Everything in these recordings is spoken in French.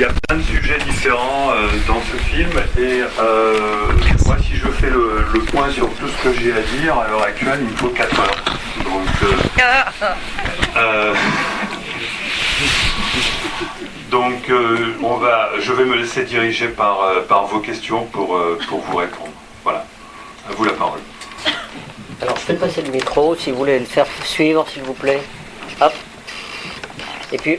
il y a plein de sujets différents dans ce film et moi si je fais le point sur tout ce que j'ai à dire à l'heure actuelle il me faut 4 heures. Donc, je vais me laisser diriger par vos questions pour vous répondre. Voilà, à vous la parole. Alors je vais passer le micro si vous voulez le faire suivre s'il vous plaît. Hop. Et puis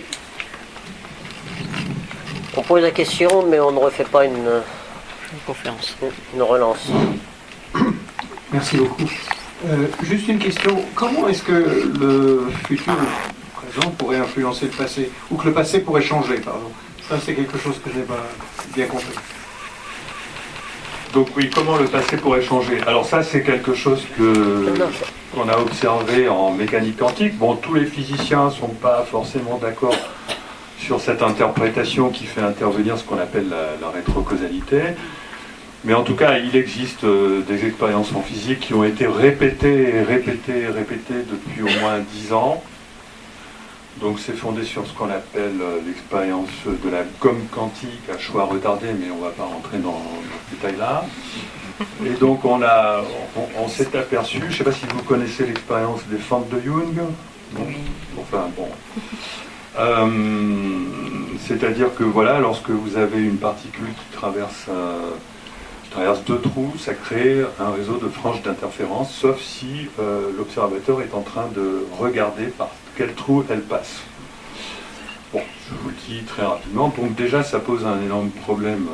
on pose la question, mais on ne refait pas une conférence, une relance. Merci beaucoup. Juste une question. Comment est-ce que le futur présent pourrait influencer le passé? Ou que le passé pourrait changer, pardon. Ça, c'est quelque chose que je n'ai pas bien compris. Donc oui, comment le passé pourrait changer? Alors ça, c'est quelque chose qu'on a observé en mécanique quantique. Bon, tous les physiciens ne sont pas forcément d'accord sur cette interprétation qui fait intervenir ce qu'on appelle la rétrocausalité. Mais en tout cas, il existe des expériences en physique qui ont été répétées depuis au moins 10 ans. Donc c'est fondé sur ce qu'on appelle l'expérience de la gomme quantique à choix retardé, mais on ne va pas rentrer dans ce détail-là. Et donc on s'est aperçu, je ne sais pas si vous connaissez l'expérience des fentes de Young. Non. Enfin bon. C'est-à-dire que voilà, lorsque vous avez une particule qui traverse 2 trous, ça crée un réseau de franges d'interférence, sauf si l'observateur est en train de regarder par quel trou elle passe. Bon, je vous le dis très rapidement. Donc déjà, ça pose un énorme problème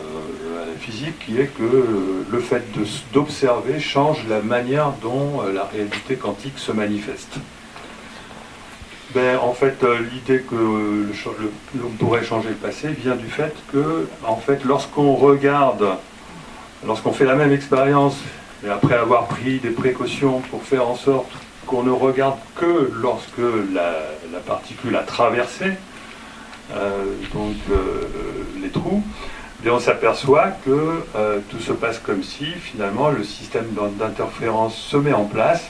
à la physique, qui est que le fait d'observer change la manière dont la réalité quantique se manifeste. En fait, l'idée que l'on pourrait changer le passé vient du fait que, en fait, lorsqu'on fait la même expérience, et après avoir pris des précautions pour faire en sorte qu'on ne regarde que lorsque la particule a traversé les trous, et on s'aperçoit que tout se passe comme si, finalement, le système d'interférence se met en place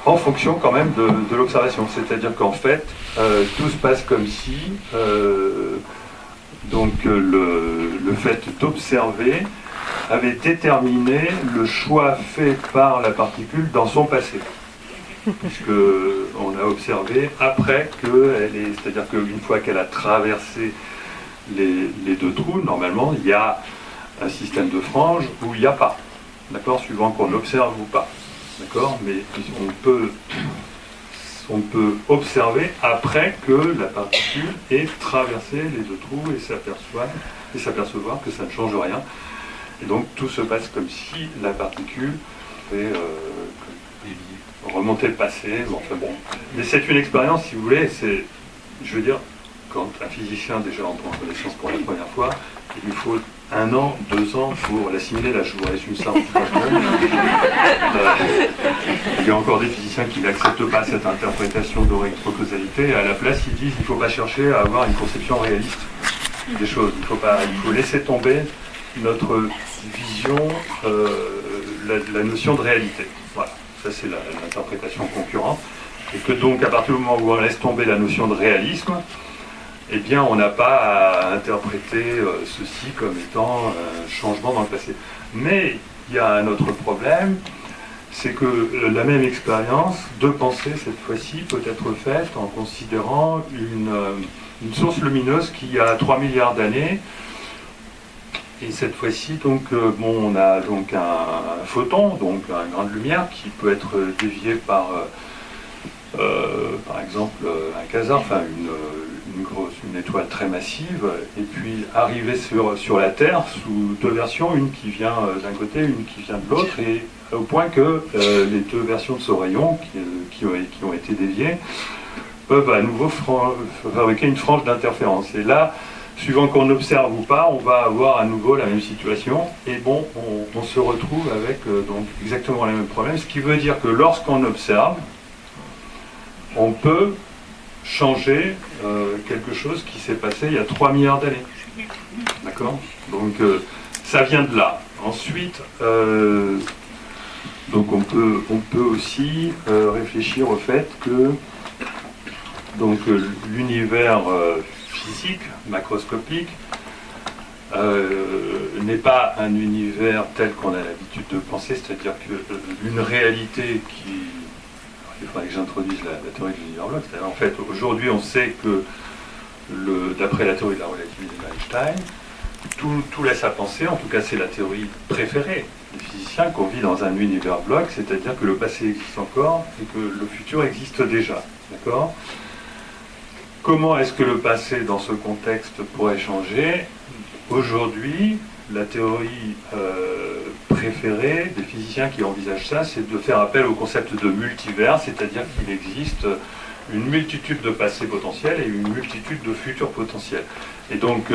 en fonction quand même de l'observation. C'est-à-dire qu'en fait, tout se passe comme si le fait d'observer avait déterminé le choix fait par la particule dans son passé. Puisqu'on a observé après c'est-à-dire qu'une fois qu'elle a traversé les 2 trous, normalement, il y a un système de franges où il n'y a pas. D'accord, suivant qu'on observe ou pas. D'accord, mais on peut observer après que la particule ait traversé les 2 trous et s'apercevoir que ça ne change rien. Et donc tout se passe comme si la particule fait remonter le passé. Enfin bon. Mais c'est une expérience, si vous voulez, je veux dire, quand un physicien déjà entre en connaissance pour la première fois, il lui faut 1 an, 2 ans pour l'assimiler. Là, je vous résume ça en 3 secondes. Il y a encore des physiciens qui n'acceptent pas cette interprétation de rétrocausalité. Et à la place, ils disent qu'il ne faut pas chercher à avoir une conception réaliste des choses. Il faut laisser tomber notre vision, la notion de réalité. Voilà, ça c'est l'interprétation concurrente. Et que donc, à partir du moment où on laisse tomber la notion de réalisme, eh bien, on n'a pas à interpréter ceci comme étant un changement dans le passé. Mais il y a un autre problème, c'est que la même expérience de pensée, cette fois-ci, peut être faite en considérant une source lumineuse qui a 3 milliards d'années. Et cette fois-ci, donc, on a donc un photon, donc un grain de lumière qui peut être dévié par exemple, un quasar, enfin une étoile très massive, et puis arriver sur la Terre sous 2 versions, une qui vient d'un côté, une qui vient de l'autre, et au point que les 2 versions de ce rayon qui ont été déviées peuvent à nouveau fabriquer une frange d'interférence. Et là, suivant qu'on observe ou pas, on va avoir à nouveau la même situation, et bon, on se retrouve avec donc exactement les mêmes problèmes, ce qui veut dire que lorsqu'on observe, on peut changer quelque chose qui s'est passé il y a 3 milliards d'années. D'accord? Donc ça vient de là. Ensuite, donc on peut aussi réfléchir au fait que donc l'univers physique, macroscopique, n'est pas un univers tel qu'on a l'habitude de penser, c'est-à-dire qu'une réalité qui... Il faudrait que j'introduise la théorie de l'univers bloc. C'est-à-dire, en fait, aujourd'hui, on sait que, d'après la théorie de la relativité d'Einstein, tout laisse à penser, en tout cas c'est la théorie préférée des physiciens, qu'on vit dans un univers bloc, c'est-à-dire que le passé existe encore et que le futur existe déjà. D'accord ? Comment est-ce que le passé, dans ce contexte, pourrait changer ? Aujourd'hui, la théorie préférée des physiciens qui envisagent ça, c'est de faire appel au concept de multivers, c'est-à-dire qu'il existe une multitude de passés potentiels et une multitude de futurs potentiels. Et donc,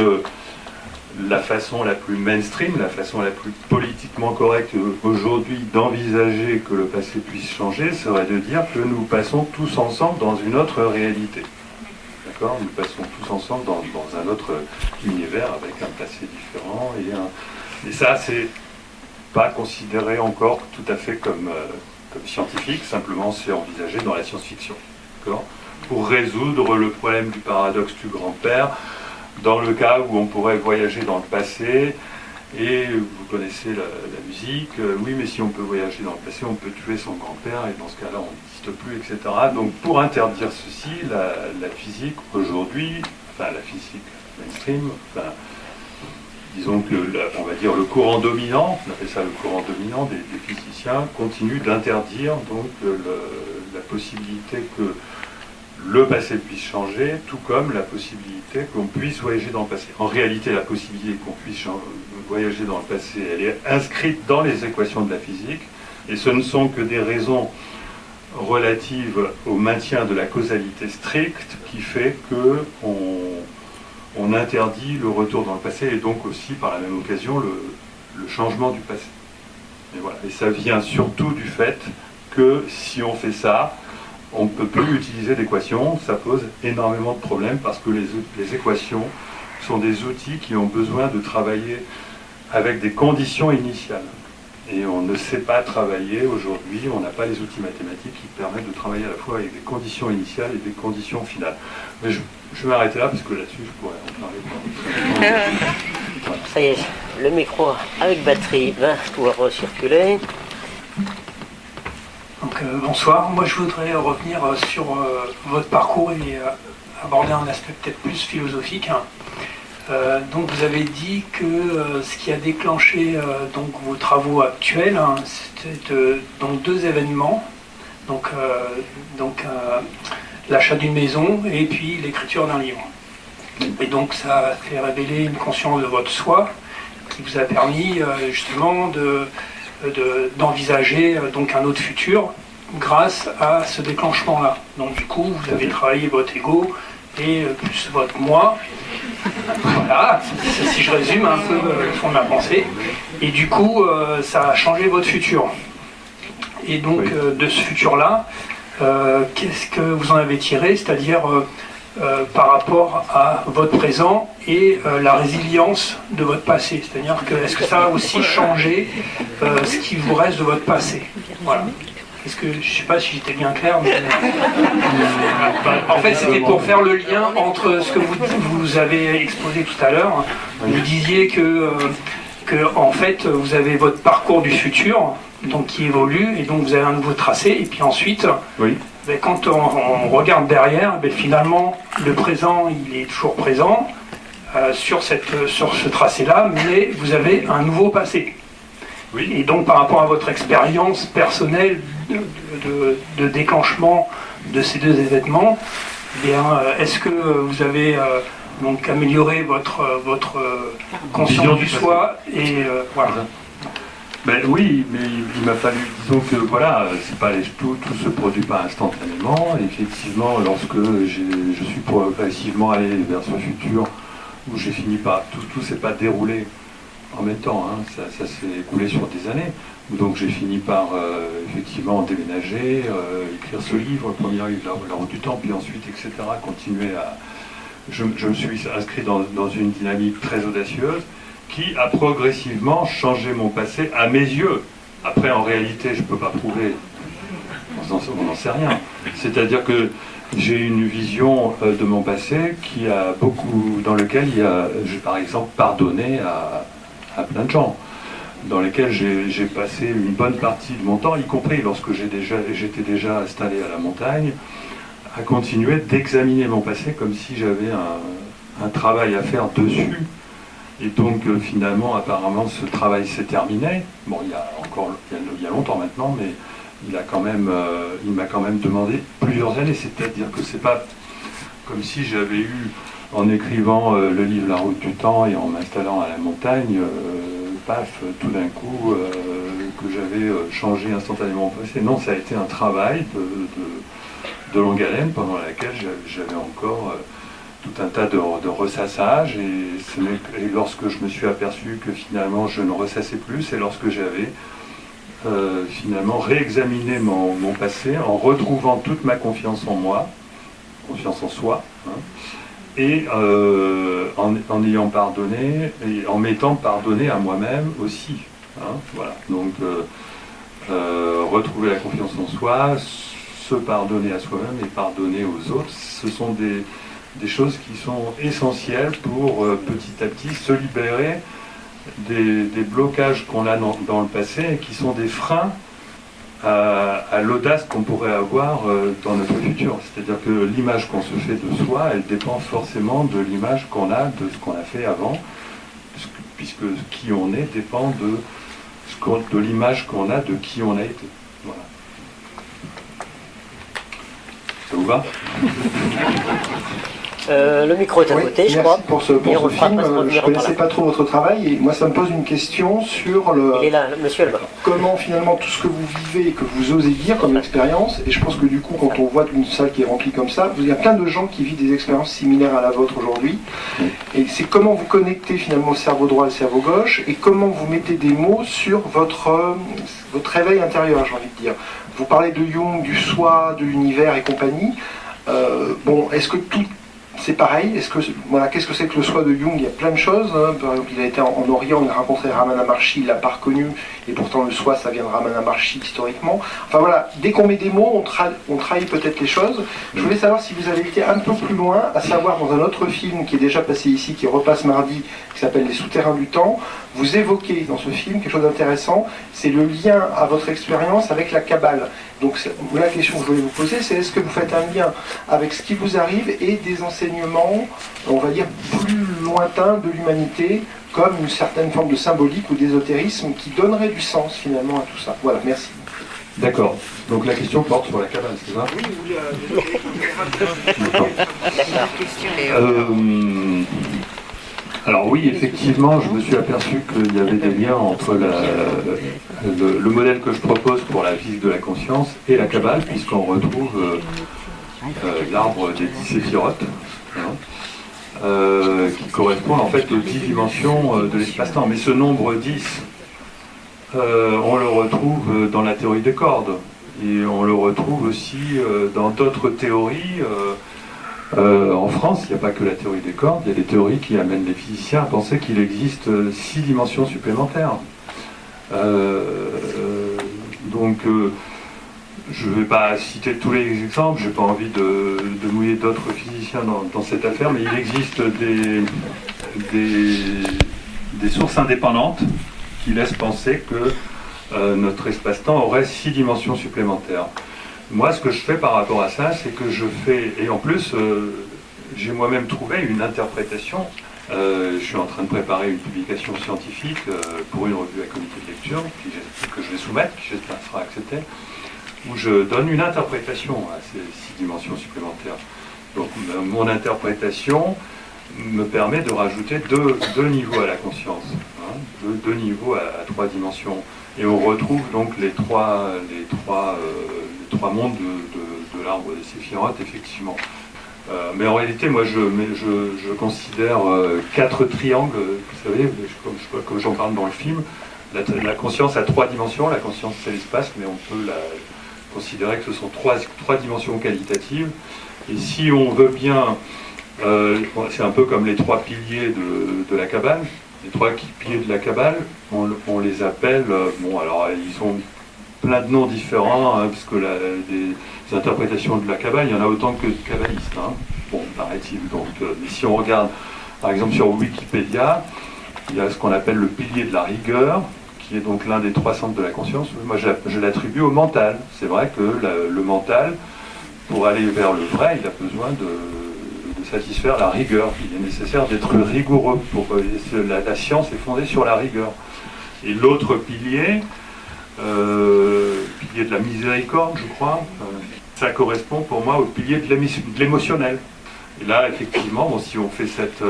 la façon la plus mainstream, la façon la plus politiquement correcte aujourd'hui d'envisager que le passé puisse changer, serait de dire que nous passons tous ensemble dans une autre réalité. D'accord ? Nous passons tous ensemble dans un autre univers avec un passé différent et ça, c'est pas considéré encore tout à fait comme scientifique, simplement c'est envisagé dans la science-fiction. D'accord ? Pour résoudre le problème du paradoxe du grand-père, dans le cas où on pourrait voyager dans le passé, et vous connaissez la musique, oui, mais si on peut voyager dans le passé, on peut tuer son grand-père, et dans ce cas-là, on n'existe plus, etc. Donc pour interdire ceci, la physique aujourd'hui, enfin la physique mainstream, enfin, disons que, on va dire, le courant dominant, on appelle ça le courant dominant des physiciens, continue d'interdire donc la possibilité que le passé puisse changer, tout comme la possibilité qu'on puisse voyager dans le passé. En réalité, la possibilité qu'on puisse voyager dans le passé, elle est inscrite dans les équations de la physique, et ce ne sont que des raisons relatives au maintien de la causalité stricte qui fait qu'on interdit le retour dans le passé, et donc aussi, par la même occasion, le changement du passé. Et voilà. Et ça vient surtout du fait que si on fait ça, on ne peut plus utiliser d'équations, ça pose énormément de problèmes parce que les équations sont des outils qui ont besoin de travailler avec des conditions initiales. Et on ne sait pas travailler aujourd'hui, on n'a pas les outils mathématiques qui permettent de travailler à la fois avec des conditions initiales et des conditions finales. Mais je vais m'arrêter là parce que là-dessus je pourrais en parler. Voilà. Ça y est, le micro avec batterie va pouvoir recirculer. Donc, bonsoir, moi je voudrais revenir sur votre parcours et aborder un aspect peut-être plus philosophique. Donc vous avez dit que ce qui a déclenché donc vos travaux actuels, c'était donc deux événements, donc l'achat d'une maison et puis l'écriture d'un livre. Et donc ça a fait révéler une conscience de votre soi qui vous a permis justement d'envisager donc un autre futur grâce à ce déclenchement-là. Donc du coup, vous avez travaillé votre ego et plus votre moi. Voilà, si je résume un peu le fond de ma pensée. Et du coup, ça a changé votre futur. Et donc, de ce futur-là, qu'est-ce que vous en avez tiré, c'est-à-dire par rapport à votre présent et la résilience de votre passé. C'est-à-dire que est-ce que ça a aussi changé ce qui vous reste de votre passé. Voilà. Est-ce que, je ne sais pas si j'étais bien clair, mais en fait c'était pour faire le lien entre ce que vous avez exposé tout à l'heure. Vous disiez que en fait vous avez votre parcours du futur donc qui évolue et donc vous avez un nouveau tracé et puis ensuite quand on regarde derrière, finalement le présent il est toujours présent sur ce tracé-là, mais vous avez un nouveau passé. Oui. Et donc par rapport à votre expérience personnelle de déclenchement de ces deux événements, est-ce que vous avez donc amélioré votre conscience du soi et voilà. Ben oui, mais il m'a fallu, disons que voilà, c'est pas tout se produit pas instantanément. Effectivement, lorsque je suis progressivement allé vers ce futur où j'ai fini par tout s'est pas déroulé en même temps, hein, ça s'est écoulé sur des années. Donc j'ai fini par effectivement déménager, écrire ce livre, le premier livre, La Route du Temps, puis ensuite, etc., continuer à... Je me suis inscrit dans une dynamique très audacieuse qui a progressivement changé mon passé à mes yeux. Après, en réalité, je ne peux pas prouver, on n'en sait rien. C'est-à-dire que j'ai une vision de mon passé qui a beaucoup, dans lequel j'ai par exemple pardonné à plein de gens, dans lesquels j'ai passé une bonne partie de mon temps, y compris lorsque j'étais déjà installé à la montagne, à continuer d'examiner mon passé comme si j'avais un travail à faire dessus. Et donc finalement, apparemment, ce travail s'est terminé. Bon, il y a longtemps maintenant, mais il m'a quand même demandé plusieurs années. C'est-à-dire que c'est pas comme si j'avais eu, en écrivant le livre La route du temps et en m'installant à la montagne, paf, tout d'un coup, que j'avais changé instantanément mon passé. Non, ça a été un travail de longue haleine pendant laquelle j'avais encore tout un tas de ressassage. Et lorsque je me suis aperçu que finalement je ne ressassais plus, c'est lorsque j'avais finalement réexaminé mon passé en retrouvant toute ma confiance en moi, confiance en soi, hein, et en ayant pardonné et en m'étant pardonné à moi-même aussi. Hein, voilà. Donc retrouver la confiance en soi, se pardonner à soi-même et pardonner aux autres, ce sont des choses qui sont essentielles pour petit à petit se libérer des blocages qu'on a dans le passé et qui sont des freins à l'audace qu'on pourrait avoir dans notre futur. C'est-à-dire que l'image qu'on se fait de soi, elle dépend forcément de l'image qu'on a de ce qu'on a fait avant, puisque qui on est dépend de l'image qu'on a de qui on a été. Voilà. Ça vous va? Le micro est à côté, je crois. Merci pour ce film. Je ne connaissais pas trop votre travail et moi ça me pose une question sur Il est là, monsieur là-bas. comment finalement tout ce que vous vivez et que vous osez dire comme expérience, et je pense que du coup quand on voit une salle qui est remplie comme ça, il y a plein de gens qui vivent des expériences similaires à la vôtre aujourd'hui, et c'est comment vous connectez finalement le cerveau droit et le cerveau gauche, et comment vous mettez des mots sur votre réveil intérieur, j'ai envie de dire. Vous parlez de Jung, du soi, de l'univers et compagnie. Bon, est-ce que tout c'est pareil? Qu'est-ce que c'est que le soi de Jung? Il y a plein de choses. Hein. Par exemple, il a été en Orient, il a rencontré Ramana Maharshi, il l'a pas reconnu, et pourtant le soi, ça vient de Ramana Maharshi historiquement. Enfin voilà, dès qu'on met des mots, on trahit peut-être les choses. Je voulais savoir si vous avez été un peu plus loin, à savoir dans un autre film qui est déjà passé ici, qui repasse mardi, qui s'appelle Les Souterrains du Temps. Vous évoquez dans ce film quelque chose d'intéressant, c'est le lien à votre expérience avec la Kabbale. Donc la question que je voulais vous poser, c'est est-ce que vous faites un lien avec ce qui vous arrive et des enseignements, on va dire, plus lointains de l'humanité, comme une certaine forme de symbolique ou d'ésotérisme qui donnerait du sens finalement à tout ça. Voilà, merci. D'accord. Donc la question porte sur la Kabbale, c'est ça? Oui, alors oui, effectivement, je me suis aperçu qu'il y avait des liens entre le modèle que je propose pour la physique de la conscience et la Kabbale, puisqu'on retrouve l'arbre des 10 séphirotes, qui correspond en fait aux 10 dimensions de l'espace-temps. Mais ce nombre 10, on le retrouve dans la théorie des cordes, et on le retrouve aussi dans d'autres théories. En France, il n'y a pas que la théorie des cordes, il y a des théories qui amènent les physiciens à penser qu'il existe 6 dimensions supplémentaires. Donc, je ne vais pas citer tous les exemples, je n'ai pas envie de mouiller d'autres physiciens dans cette affaire, mais il existe des sources indépendantes qui laissent penser que notre espace-temps aurait 6 dimensions supplémentaires. Moi, ce que je fais par rapport à ça, c'est que je fais, et en plus, j'ai moi-même trouvé une interprétation. Je suis en train de préparer une publication scientifique pour une revue à comité de lecture, que je vais soumettre, qui j'espère sera acceptée, où je donne une interprétation à ces 6 dimensions supplémentaires. Donc, mon interprétation me permet de rajouter deux niveaux à la conscience, hein, deux niveaux à 3 dimensions. Et on retrouve donc les trois mondes de l'arbre des séphirotes, effectivement. Mais en réalité, moi, je considère 4 triangles, vous savez, comme j'en parle dans le film. La conscience a 3 dimensions, la conscience c'est l'espace, mais on peut considérer que ce sont 3 dimensions qualitatives. Et si on veut bien, c'est un peu comme les 3 piliers de la Kabbale. Les 3 piliers de la Kabbale, on les appelle, bon alors ils sont plein de noms différents, hein, parce que des interprétations de la Kabbale, il y en a autant que de kabbalistes. Hein. Bon, paraît-il. Donc, mais si on regarde, par exemple, sur Wikipédia, il y a ce qu'on appelle le pilier de la rigueur, qui est donc l'un des 3 centres de la conscience. Moi, je l'attribue au mental. C'est vrai que le mental, pour aller vers le vrai, il a besoin de satisfaire la rigueur. Il est nécessaire d'être rigoureux. La science est fondée sur la rigueur. Et l'autre pilier, pilier de la miséricorde, je crois, ça correspond pour moi au pilier de l'émotionnel. Et là, effectivement, bon, si on fait cette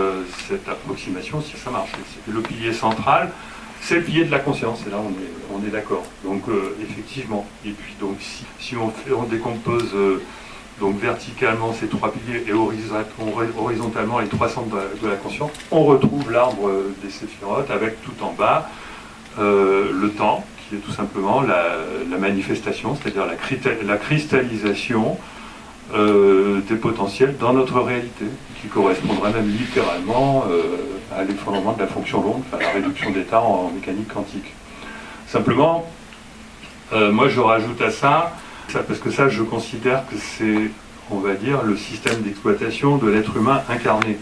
approximation, si ça marche, c'est le pilier central, c'est le pilier de la conscience, et là on est d'accord. Donc effectivement, et puis donc si on décompose donc verticalement ces 3 piliers et horizontalement les 3 centres de la conscience, on retrouve l'arbre des séphirotes avec tout en bas le temps, qui est tout simplement la manifestation, c'est-à-dire la cristallisation des potentiels dans notre réalité, qui correspondrait même littéralement à l'effondrement de la fonction longue, à la réduction d'état en mécanique quantique. Simplement, moi je rajoute à ça, parce que ça je considère que c'est, on va dire, le système d'exploitation de l'être humain incarné.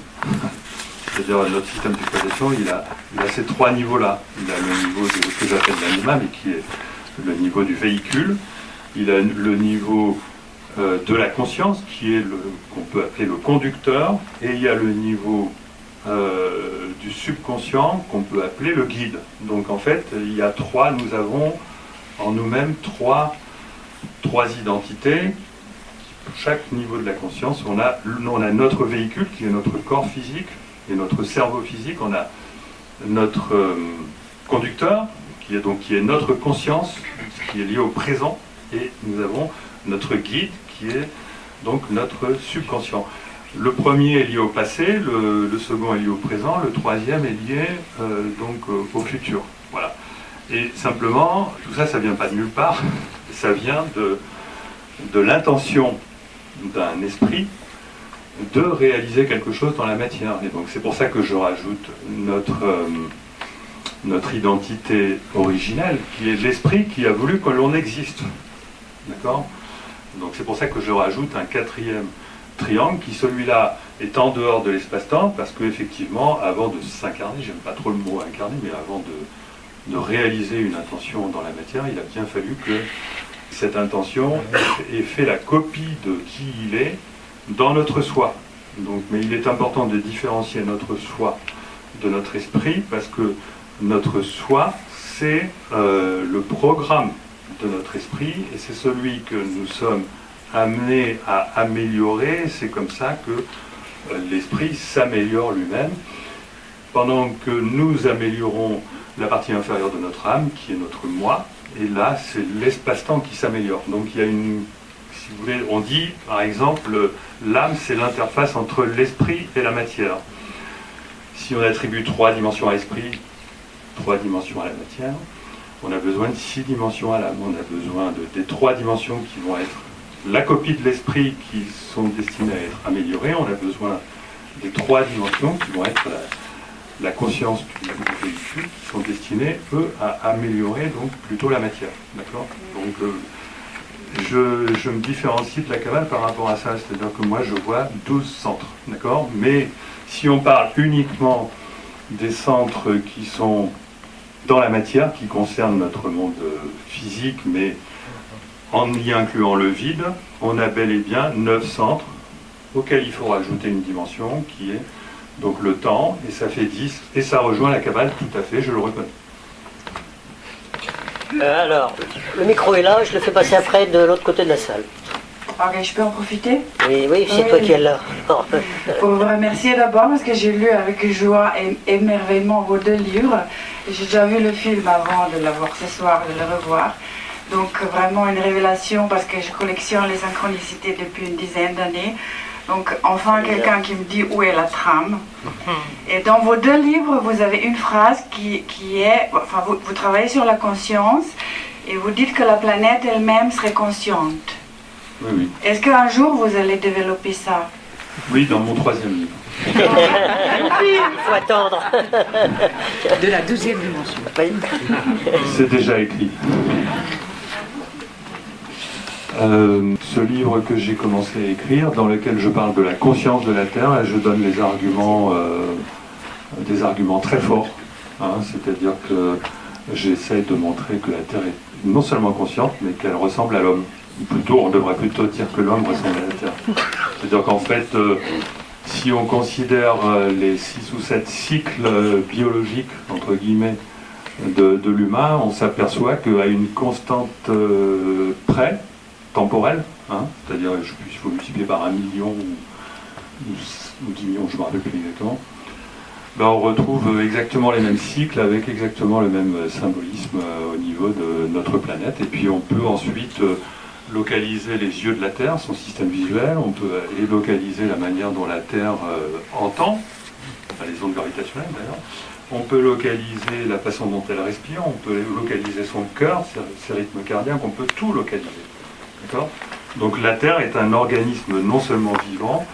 C'est-à-dire notre système d'exploitation, il a ces 3 niveaux-là. Il a le niveau de ce que j'appelle l'anima, mais qui est le niveau du véhicule. Il a le niveau de la conscience, qui est qu'on peut appeler le conducteur, et il y a le niveau du subconscient, qu'on peut appeler le guide. Donc en fait, il y a nous avons en nous-mêmes trois identités. Chaque niveau de la conscience, on a notre véhicule, qui est notre corps physique, et notre cerveau physique. On a notre conducteur, qui est notre conscience, qui est lié au présent, et nous avons notre guide, qui est donc notre subconscient. Le premier est lié au passé, le second est lié au présent, le troisième est lié au futur. Voilà. Et simplement, tout ça, ça vient pas de nulle part, ça vient de l'intention d'un esprit de réaliser quelque chose dans la matière. Et donc c'est pour ça que je rajoute notre identité originelle, qui est l'esprit qui a voulu que l'on existe. D'accord ? Donc c'est pour ça que je rajoute un 4e triangle, qui celui-là est en dehors de l'espace-temps, parce qu'effectivement, avant de s'incarner, j'aime pas trop le mot incarner, mais avant de réaliser une intention dans la matière, il a bien fallu que cette intention ait fait la copie de qui il est dans notre soi. Donc, mais il est important de différencier notre soi de notre esprit, parce que notre soi, c'est le programme de notre esprit, et c'est celui que nous sommes amenés à améliorer. C'est comme ça que l'esprit s'améliore lui-même, pendant que nous améliorons la partie inférieure de notre âme, qui est notre moi, et là, c'est l'espace-temps qui s'améliore. Donc il y a si vous voulez, on dit, par exemple, l'âme, c'est l'interface entre l'esprit et la matière. Si on attribue 3 dimensions à l'esprit, 3 dimensions à la matière, on a besoin de 6 dimensions à l'âme. On a besoin des 3 dimensions qui vont être la copie de l'esprit, qui sont destinées à être améliorées. On a besoin des 3 dimensions qui vont être la conscience du véhicule, qui sont destinés, eux, à améliorer donc plutôt la matière. D'accord ? Donc je me différencie de la Kabbale par rapport à ça, c'est-à-dire que moi je vois 12 centres, d'accord ? Mais si on parle uniquement des centres qui sont dans la matière, qui concernent notre monde physique, mais en y incluant le vide, on a bel et bien 9 centres auxquels il faut rajouter une dimension qui est donc le temps, et ça fait 10, et ça rejoint la Kabbale tout à fait, je le reconnais. Alors, le micro est là, je le fais passer après de l'autre côté de la salle. Ok, je peux en profiter? Oui, c'est toi qui es là. Pour vous remercier d'abord parce que j'ai lu avec joie et émerveillement vos 2 livres. J'ai déjà vu le film avant de l'avoir ce soir, de le revoir. Donc vraiment une révélation parce que je collectionne les synchronicités depuis une dizaine d'années. Donc enfin quelqu'un qui me dit où est la trame. Et dans vos 2 livres, vous avez une phrase qui est, enfin vous travaillez sur la conscience et vous dites que la planète elle-même serait consciente. Oui. Est-ce qu'un jour vous allez développer ça? Oui, dans mon 3e livre. Il faut attendre. De la 12e dimension. C'est déjà écrit. Ce livre que j'ai commencé à écrire, dans lequel je parle de la conscience de la Terre, et je donne des arguments très forts. Hein, c'est-à-dire que j'essaie de montrer que la Terre est non seulement consciente, mais qu'elle ressemble à l'homme. Ou plutôt, on devrait plutôt dire que l'homme ressemble à la Terre. C'est-à-dire qu'en fait, si on considère les 6 ou 7 cycles biologiques, entre guillemets, de l'humain, on s'aperçoit qu'à une constante près, temporelle, hein, c'est-à-dire il faut multiplier par 1 million ou 10 millions, je ne me rappelle plus exactement, ben on retrouve exactement les mêmes cycles avec exactement le même symbolisme au niveau de notre planète. Et puis on peut ensuite localiser les yeux de la Terre, son système visuel, on peut localiser la manière dont la Terre entend, enfin, les ondes gravitationnelles d'ailleurs, on peut localiser la façon dont elle respire, on peut localiser son cœur, ses rythmes cardiaques, on peut tout localiser. D'accord ? Donc la Terre est un organisme non seulement vivant,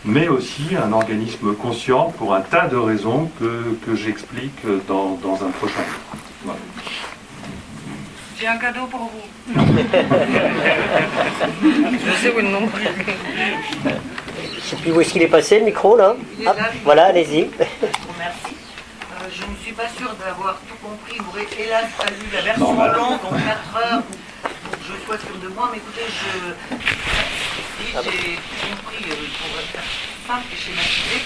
mais aussi un organisme conscient pour un tas de raisons que j'explique dans un prochain livre. Voilà. J'ai un cadeau pour vous. Je sais plus où est-ce qu'il est passé, le micro, là. Hop, voilà, allez-y. Merci. Je ne suis pas sûre d'avoir tout compris. Il m'aurait hélas fallu la version longue en 4 heures pour que je sois sûre de moi. Mais écoutez, si j'ai compris, pour faire simple et schématisé,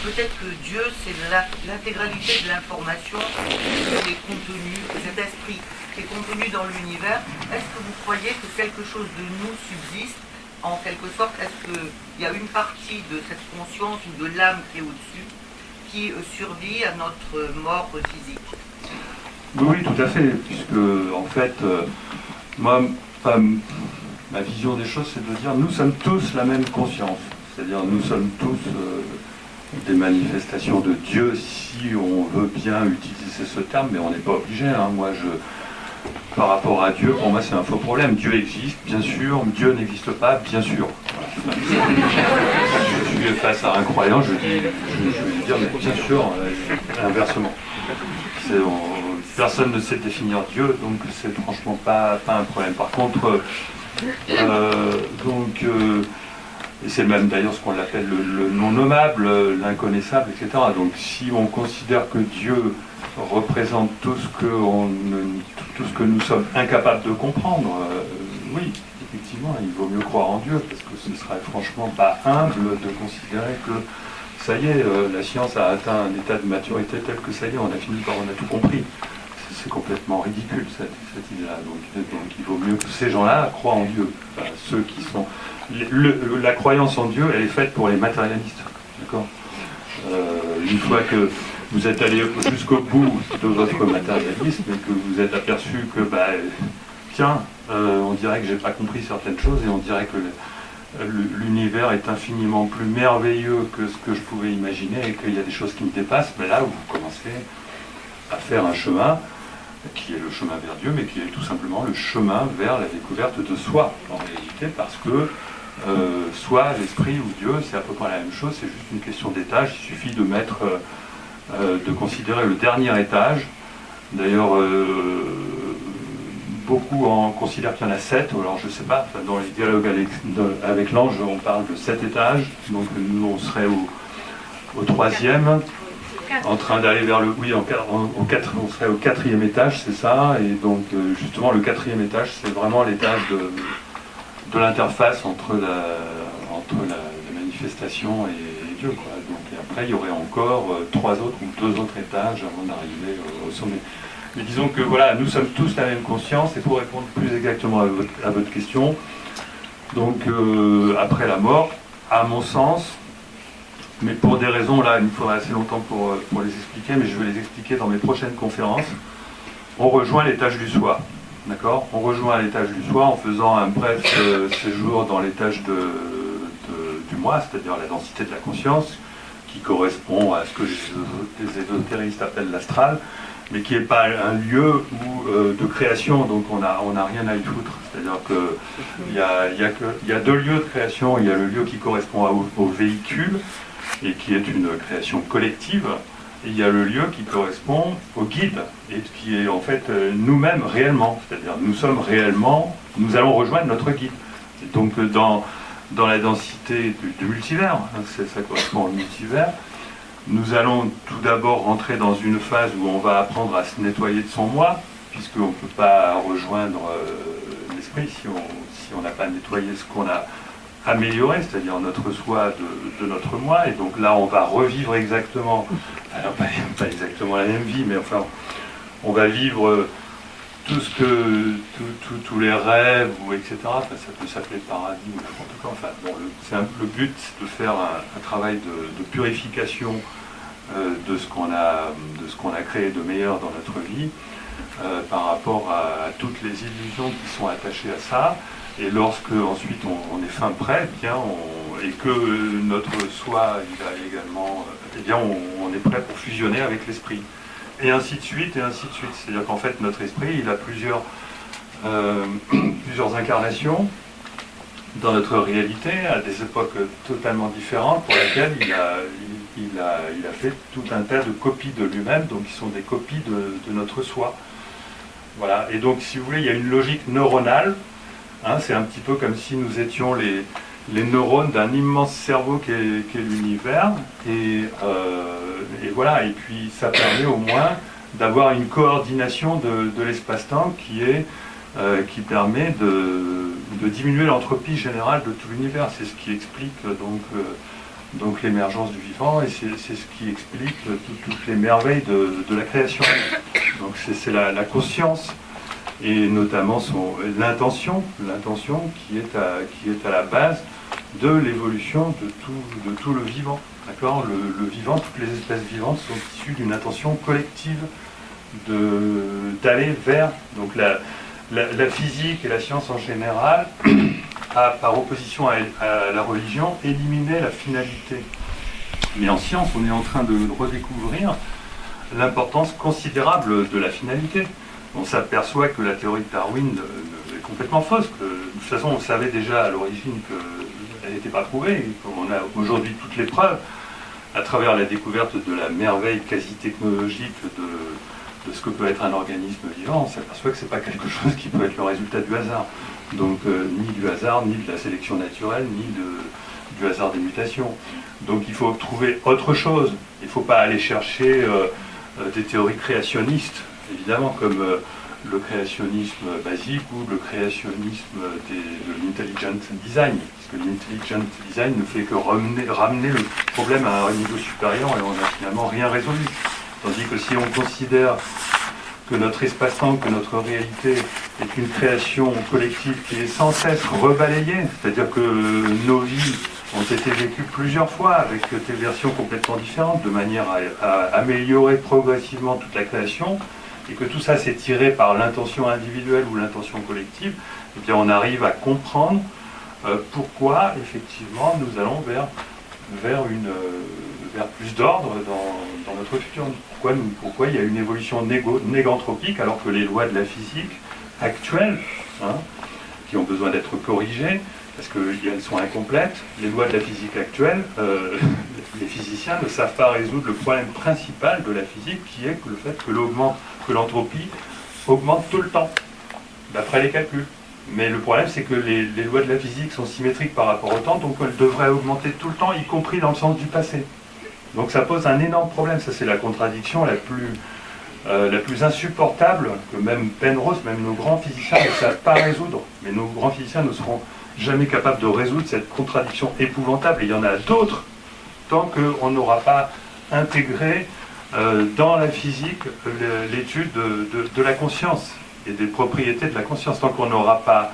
peut-être que Dieu, c'est l'intégralité de l'information qui est contenue, cet esprit qui est contenu dans l'univers. Est-ce que vous croyez que quelque chose de nous subsiste en quelque sorte? Est-ce qu'il y a une partie de cette conscience ou de l'âme qui est au-dessus qui survit à notre mort physique? Oui, tout à fait, puisque en fait, moi, ma vision des choses, c'est de dire nous sommes tous la même conscience, c'est-à-dire nous sommes tous des manifestations de Dieu, si on veut bien utiliser ce terme, mais on n'est pas obligé. Hein. Moi, par rapport à Dieu, pour moi, c'est un faux problème. Dieu existe, bien sûr. Dieu n'existe pas, bien sûr. Voilà. Je suis face à un croyant, je vais lui dire, mais bien sûr, inversement. Personne ne sait définir Dieu, donc c'est franchement pas un problème. Par contre, et c'est même d'ailleurs ce qu'on appelle le non nommable, l'inconnaissable, etc. Donc si on considère que Dieu représente tout ce que nous sommes incapables de comprendre, oui, effectivement, il vaut mieux croire en Dieu, parce que ce serait franchement pas humble de considérer que ça y est, la science a atteint un état de maturité tel que ça y est, on a tout compris. C'est complètement ridicule cette idée-là. Donc il vaut mieux que ces gens-là croient en Dieu. Enfin, ceux qui sont... la croyance en Dieu, elle est faite pour les matérialistes. D'accord ? Une fois que vous êtes allé jusqu'au bout de votre matérialisme et que vous êtes aperçu que, on dirait que j'ai pas compris certaines choses et on dirait que l'univers est infiniment plus merveilleux que ce que je pouvais imaginer et qu'il y a des choses qui me dépassent, mais là, vous commencez à faire un chemin qui est le chemin vers Dieu, mais qui est tout simplement le chemin vers la découverte de soi, en réalité, parce que soi, l'esprit ou Dieu, c'est à peu près la même chose, c'est juste une question d'étage. Il suffit de de considérer le dernier étage. D'ailleurs, beaucoup en considèrent qu'il y en a 7, alors je ne sais pas, dans les dialogues avec l'ange, on parle de 7 étages, donc nous on serait au 3e, en train d'aller vers le... Oui, on serait au 4e étage, c'est ça, et donc justement le 4e étage, c'est vraiment l'étage de l'interface entre la manifestation et Dieu, quoi. Donc et après, il y aurait encore 3 autres ou 2 autres étages avant d'arriver au sommet. Mais disons que voilà, nous sommes tous la même conscience, et pour répondre plus exactement à votre question, donc après la mort, à mon sens, mais pour des raisons, là, il me faudra assez longtemps pour les expliquer, mais je vais les expliquer dans mes prochaines conférences, on rejoint l'étage du soi. D'accord ? On rejoint l'étage du soi en faisant un bref séjour dans l'étage du moi, c'est-à-dire la densité de la conscience, qui correspond à ce que les ésotéristes appellent l'astral, mais qui n'est pas un lieu de création, donc on n'a rien à y foutre. C'est-à-dire qu'il y a 2 lieux de création. Il y a le lieu qui correspond au véhicule, et qui est une création collective, et il y a le lieu qui correspond au guide, et qui est en fait nous-mêmes réellement. C'est-à-dire nous sommes réellement nous allons rejoindre notre guide. Et donc dans la densité du multivers, hein, ça correspond au multivers, nous allons tout d'abord rentrer dans une phase où on va apprendre à se nettoyer de son moi, puisqu'on ne peut pas rejoindre l'esprit si on n'a pas nettoyé ce qu'on a amélioré, c'est-à-dire notre soi de notre moi. Et donc là, on va revivre exactement, alors pas exactement la même vie, mais enfin, on va vivre tout ce que, tous les rêves, ou etc. Enfin, ça peut s'appeler paradis ou n'importe quoi. Enfin, bon, le but, c'est de faire un travail de purification de ce qu'on a créé de meilleur dans notre vie, par rapport à toutes les illusions qui sont attachées à ça. Et lorsque ensuite on est fin prêt, bien, et que notre soi il a également, eh bien, on est prêt pour fusionner avec l'esprit. Et ainsi de suite, et ainsi de suite. C'est-à-dire qu'en fait, notre esprit, il a plusieurs incarnations dans notre réalité, à des époques totalement différentes, pour lesquelles il a fait tout un tas de copies de lui-même, donc qui sont des copies de notre soi. Voilà. Et donc, si vous voulez, il y a une logique neuronale. Hein, c'est un petit peu comme si nous étions les neurones d'un immense cerveau qu'est l'univers. Et voilà. Et puis, ça permet au moins d'avoir une coordination de l'espace-temps qui permet de diminuer l'entropie générale de tout l'univers. C'est ce qui explique donc l'émergence du vivant, et c'est ce qui explique toutes les merveilles de la création. Donc c'est la conscience, et notamment l'intention qui est à la base de l'évolution de tout le vivant. D'accord ? Le vivant, toutes les espèces vivantes sont issues d'une intention collective d'aller vers. Donc la physique et la science en général a, par opposition à la religion, éliminé la finalité. Mais en science, on est en train de redécouvrir l'importance considérable de la finalité. On s'aperçoit que la théorie de Darwin est complètement fausse, que de toute façon on savait déjà à l'origine qu'elle n'était pas prouvée, et qu'on a aujourd'hui toutes les preuves, à travers la découverte de la merveille quasi technologique de ce que peut être un organisme vivant. On s'aperçoit que ce n'est pas quelque chose qui peut être le résultat du hasard. Donc ni du hasard, ni de la sélection naturelle, ni du hasard des mutations. Donc il faut trouver autre chose. Il ne faut pas aller chercher des théories créationnistes, évidemment, comme le créationnisme basique ou le créationnisme de l'intelligent design. Parce que l'intelligent design ne fait que ramener le problème à un niveau supérieur, et on n'a finalement rien résolu. Tandis que si on considère que notre espace-temps, que notre réalité est une création collective qui est sans cesse rebalayée, c'est-à-dire que nos vies ont été vécues plusieurs fois avec des versions complètement différentes, de manière à améliorer progressivement toute la création, et que tout ça s'est tiré par l'intention individuelle ou l'intention collective, eh bien on arrive à comprendre pourquoi effectivement nous allons vers plus d'ordre dans notre futur. Pourquoi il y a une évolution négantropique alors que les lois de la physique actuelles, hein, qui ont besoin d'être corrigées, parce qu'elles sont incomplètes, les lois de la physique actuelle, les physiciens ne savent pas résoudre le problème principal de la physique, qui est le fait que l'entropie augmente tout le temps, d'après les calculs. Mais le problème, c'est que les lois de la physique sont symétriques par rapport au temps, donc elles devraient augmenter tout le temps, y compris dans le sens du passé. Donc ça pose un énorme problème. Ça, c'est la contradiction la plus insupportable que même Penrose, même nos grands physiciens ne savent pas résoudre. Mais nos grands physiciens ne seront jamais capables de résoudre cette contradiction épouvantable. Et il y en a d'autres, tant qu'on n'aura pas intégré dans la physique l'étude de la conscience et des propriétés de la conscience, tant qu'on n'aura pas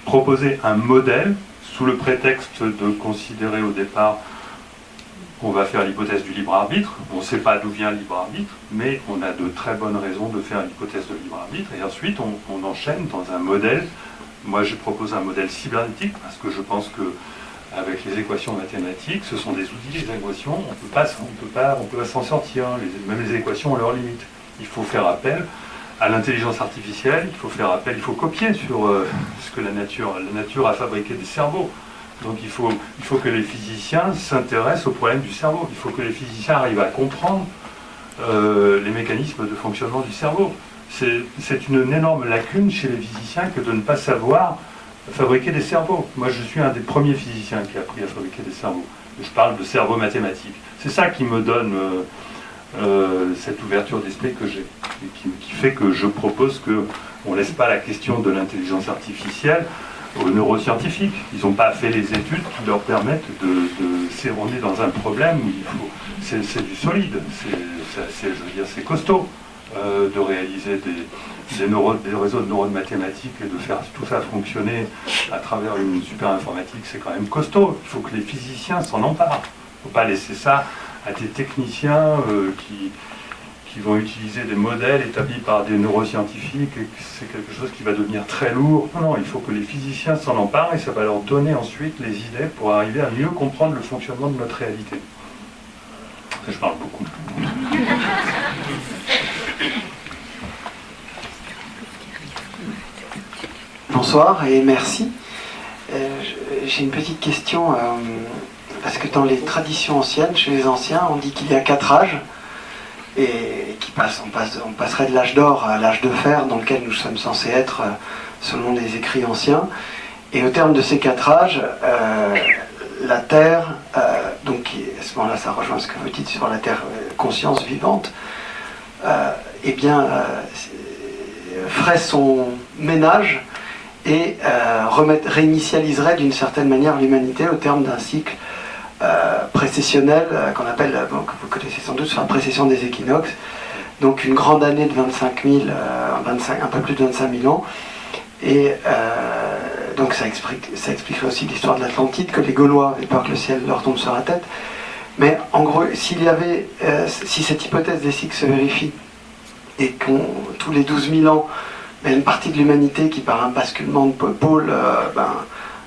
proposé un modèle sous le prétexte de considérer au départ qu'on va faire l'hypothèse du libre arbitre. On ne sait pas d'où vient le libre arbitre, mais on a de très bonnes raisons de faire l'hypothèse de libre arbitre, et ensuite on enchaîne dans un modèle. Moi je propose un modèle cybernétique, parce que je pense que avec les équations mathématiques, ce sont des outils, les équations, on peut pas s'en sortir, même les équations ont leurs limites. Il faut faire appel à l'intelligence artificielle, il faut copier sur ce que la nature a fabriqué des cerveaux. Donc il faut que les physiciens s'intéressent au problème du cerveau. Il faut que les physiciens arrivent à comprendre les mécanismes de fonctionnement du cerveau. c'est une énorme lacune chez les physiciens que de ne pas savoir fabriquer des cerveaux. Moi, je suis un des premiers physiciens qui a appris à fabriquer des cerveaux. Je parle de cerveau mathématique. C'est ça qui me donne cette ouverture d'esprit que j'ai, et qui fait que je propose qu'on ne laisse pas la question de l'intelligence artificielle aux neuroscientifiques. Ils n'ont pas fait les études qui leur permettent de s'erroner dans un problème où il faut. C'est du solide, je veux dire, c'est costaud de réaliser des réseaux de neurones mathématiques et de faire tout ça fonctionner à travers une super informatique, c'est quand même costaud. Il faut que les physiciens s'en emparent. Il ne faut pas laisser ça à des techniciens qui vont utiliser des modèles établis par des neuroscientifiques et que c'est quelque chose qui va devenir très lourd. Non, il faut que les physiciens s'en emparent et ça va leur donner ensuite les idées pour arriver à mieux comprendre le fonctionnement de notre réalité. Je parle beaucoup. Bonsoir et merci. J'ai une petite question, parce que dans les traditions anciennes, chez les anciens, on dit qu'il y a 4 âges, et on passerait de l'âge d'or à l'âge de fer, dans lequel nous sommes censés être selon les écrits anciens. Et au terme de ces 4 âges, la Terre, donc à ce moment-là ça rejoint ce que vous dites sur la Terre conscience vivante, ferait son ménage et réinitialiserait d'une certaine manière l'humanité au terme d'un cycle précessionnel qu'on appelle, que vous connaissez sans doute, sur la précession des équinoxes, donc une grande année de 25 000, un peu plus de 25 000 ans, et donc ça expliquerait aussi l'histoire de l'Atlantide, que les Gaulois avaient peur que le ciel leur tombe sur la tête. Mais en gros, si cette hypothèse des cycles se vérifie, et qu'on, tous les 12 000 ans, il y a une partie de l'humanité qui, par un basculement de pôle,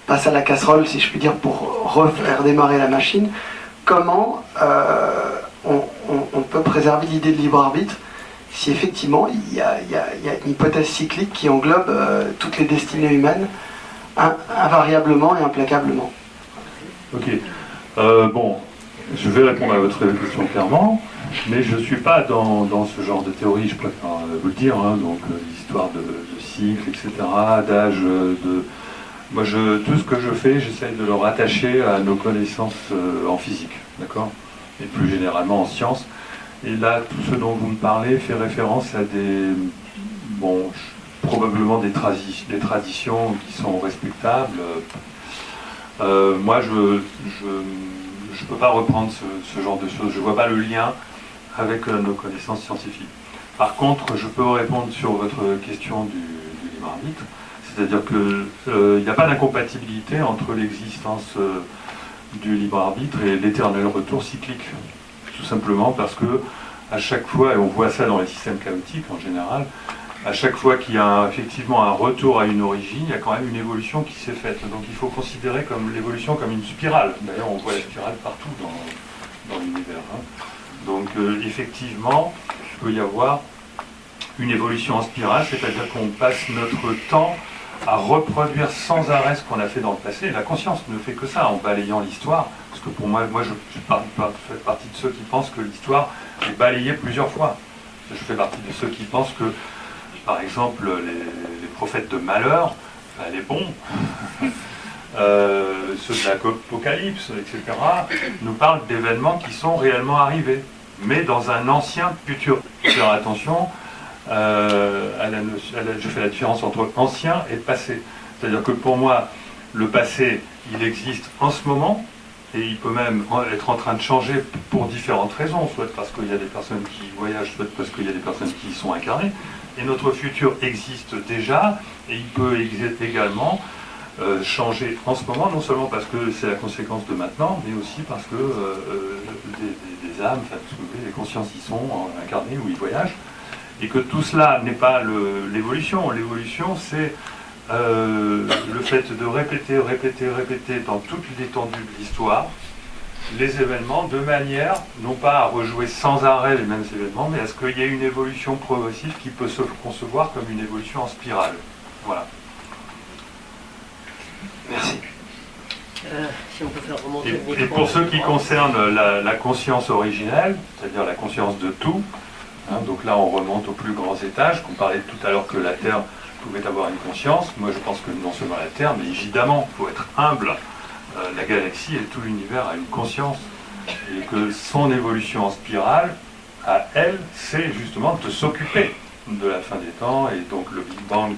passe à la casserole, si je puis dire, pour refaire démarrer la machine, comment on peut préserver l'idée de libre arbitre si effectivement il y a une hypothèse cyclique qui englobe toutes les destinées humaines invariablement et implacablement. Ok. Bon, je vais répondre à votre question clairement, mais je ne suis pas dans ce genre de théorie, je préfère vous le dire, hein, donc l'histoire de cycle, etc., d'âge, Moi, tout ce que je fais, j'essaie de le rattacher à nos connaissances en physique, d'accord ? Et plus généralement en sciences. Et là, tout ce dont vous me parlez fait référence à probablement des traditions qui sont respectables. Moi, je ne peux pas reprendre ce genre de choses. Je ne vois pas le lien avec nos connaissances scientifiques. Par contre, je peux répondre sur votre question du libre arbitre. C'est-à-dire qu'il n'y a pas d'incompatibilité entre l'existence du libre arbitre et l'éternel retour cyclique. Tout simplement parce que à chaque fois, et on voit ça dans les systèmes chaotiques en général, à chaque fois qu'il y a effectivement un retour à une origine, il y a quand même une évolution qui s'est faite. Donc il faut considérer l'évolution comme une spirale. D'ailleurs, on voit la spirale partout dans l'univers. Hein. Donc effectivement, il peut y avoir une évolution en spirale, c'est-à-dire qu'on passe notre temps à reproduire sans arrêt ce qu'on a fait dans le passé. La conscience ne fait que ça, en balayant l'histoire. Parce que pour moi je fais partie de ceux qui pensent que l'histoire est balayée plusieurs fois. Je fais partie de ceux qui pensent que, par exemple, les prophètes de malheur, les bons, ceux de l'Apocalypse, etc., nous parlent d'événements qui sont réellement arrivés, mais dans un ancien futur. Faire attention, je fais la différence entre ancien et passé. C'est-à-dire que pour moi, le passé, il existe en ce moment, et il peut même être en train de changer pour différentes raisons, soit parce qu'il y a des personnes qui voyagent, soit parce qu'il y a des personnes qui y sont incarnées. Et notre futur existe déjà, et il peut également changer en ce moment, non seulement parce que c'est la conséquence de maintenant, mais aussi parce que des âmes, les consciences y sont incarnées ou y voyagent. Et que tout cela n'est pas l'évolution. L'évolution, c'est le fait de répéter dans toute l'étendue de l'histoire les événements de manière, non pas à rejouer sans arrêt les mêmes événements, mais à ce qu'il y ait une évolution progressive qui peut se concevoir comme une évolution en spirale. Voilà. Merci. Si on peut faire remonter le micro. Et pour ce qui concerne la conscience originelle, c'est-à-dire la conscience de tout, hein, donc donc là on remonte aux plus grands étages, qu'on parlait tout à l'heure que la Terre pouvait avoir une conscience. Moi je pense que non seulement la Terre, mais évidemment, il faut être humble, la galaxie et tout l'univers a une conscience, et que son évolution en spirale, à elle, c'est justement de s'occuper de la fin des temps, et donc le Big Bang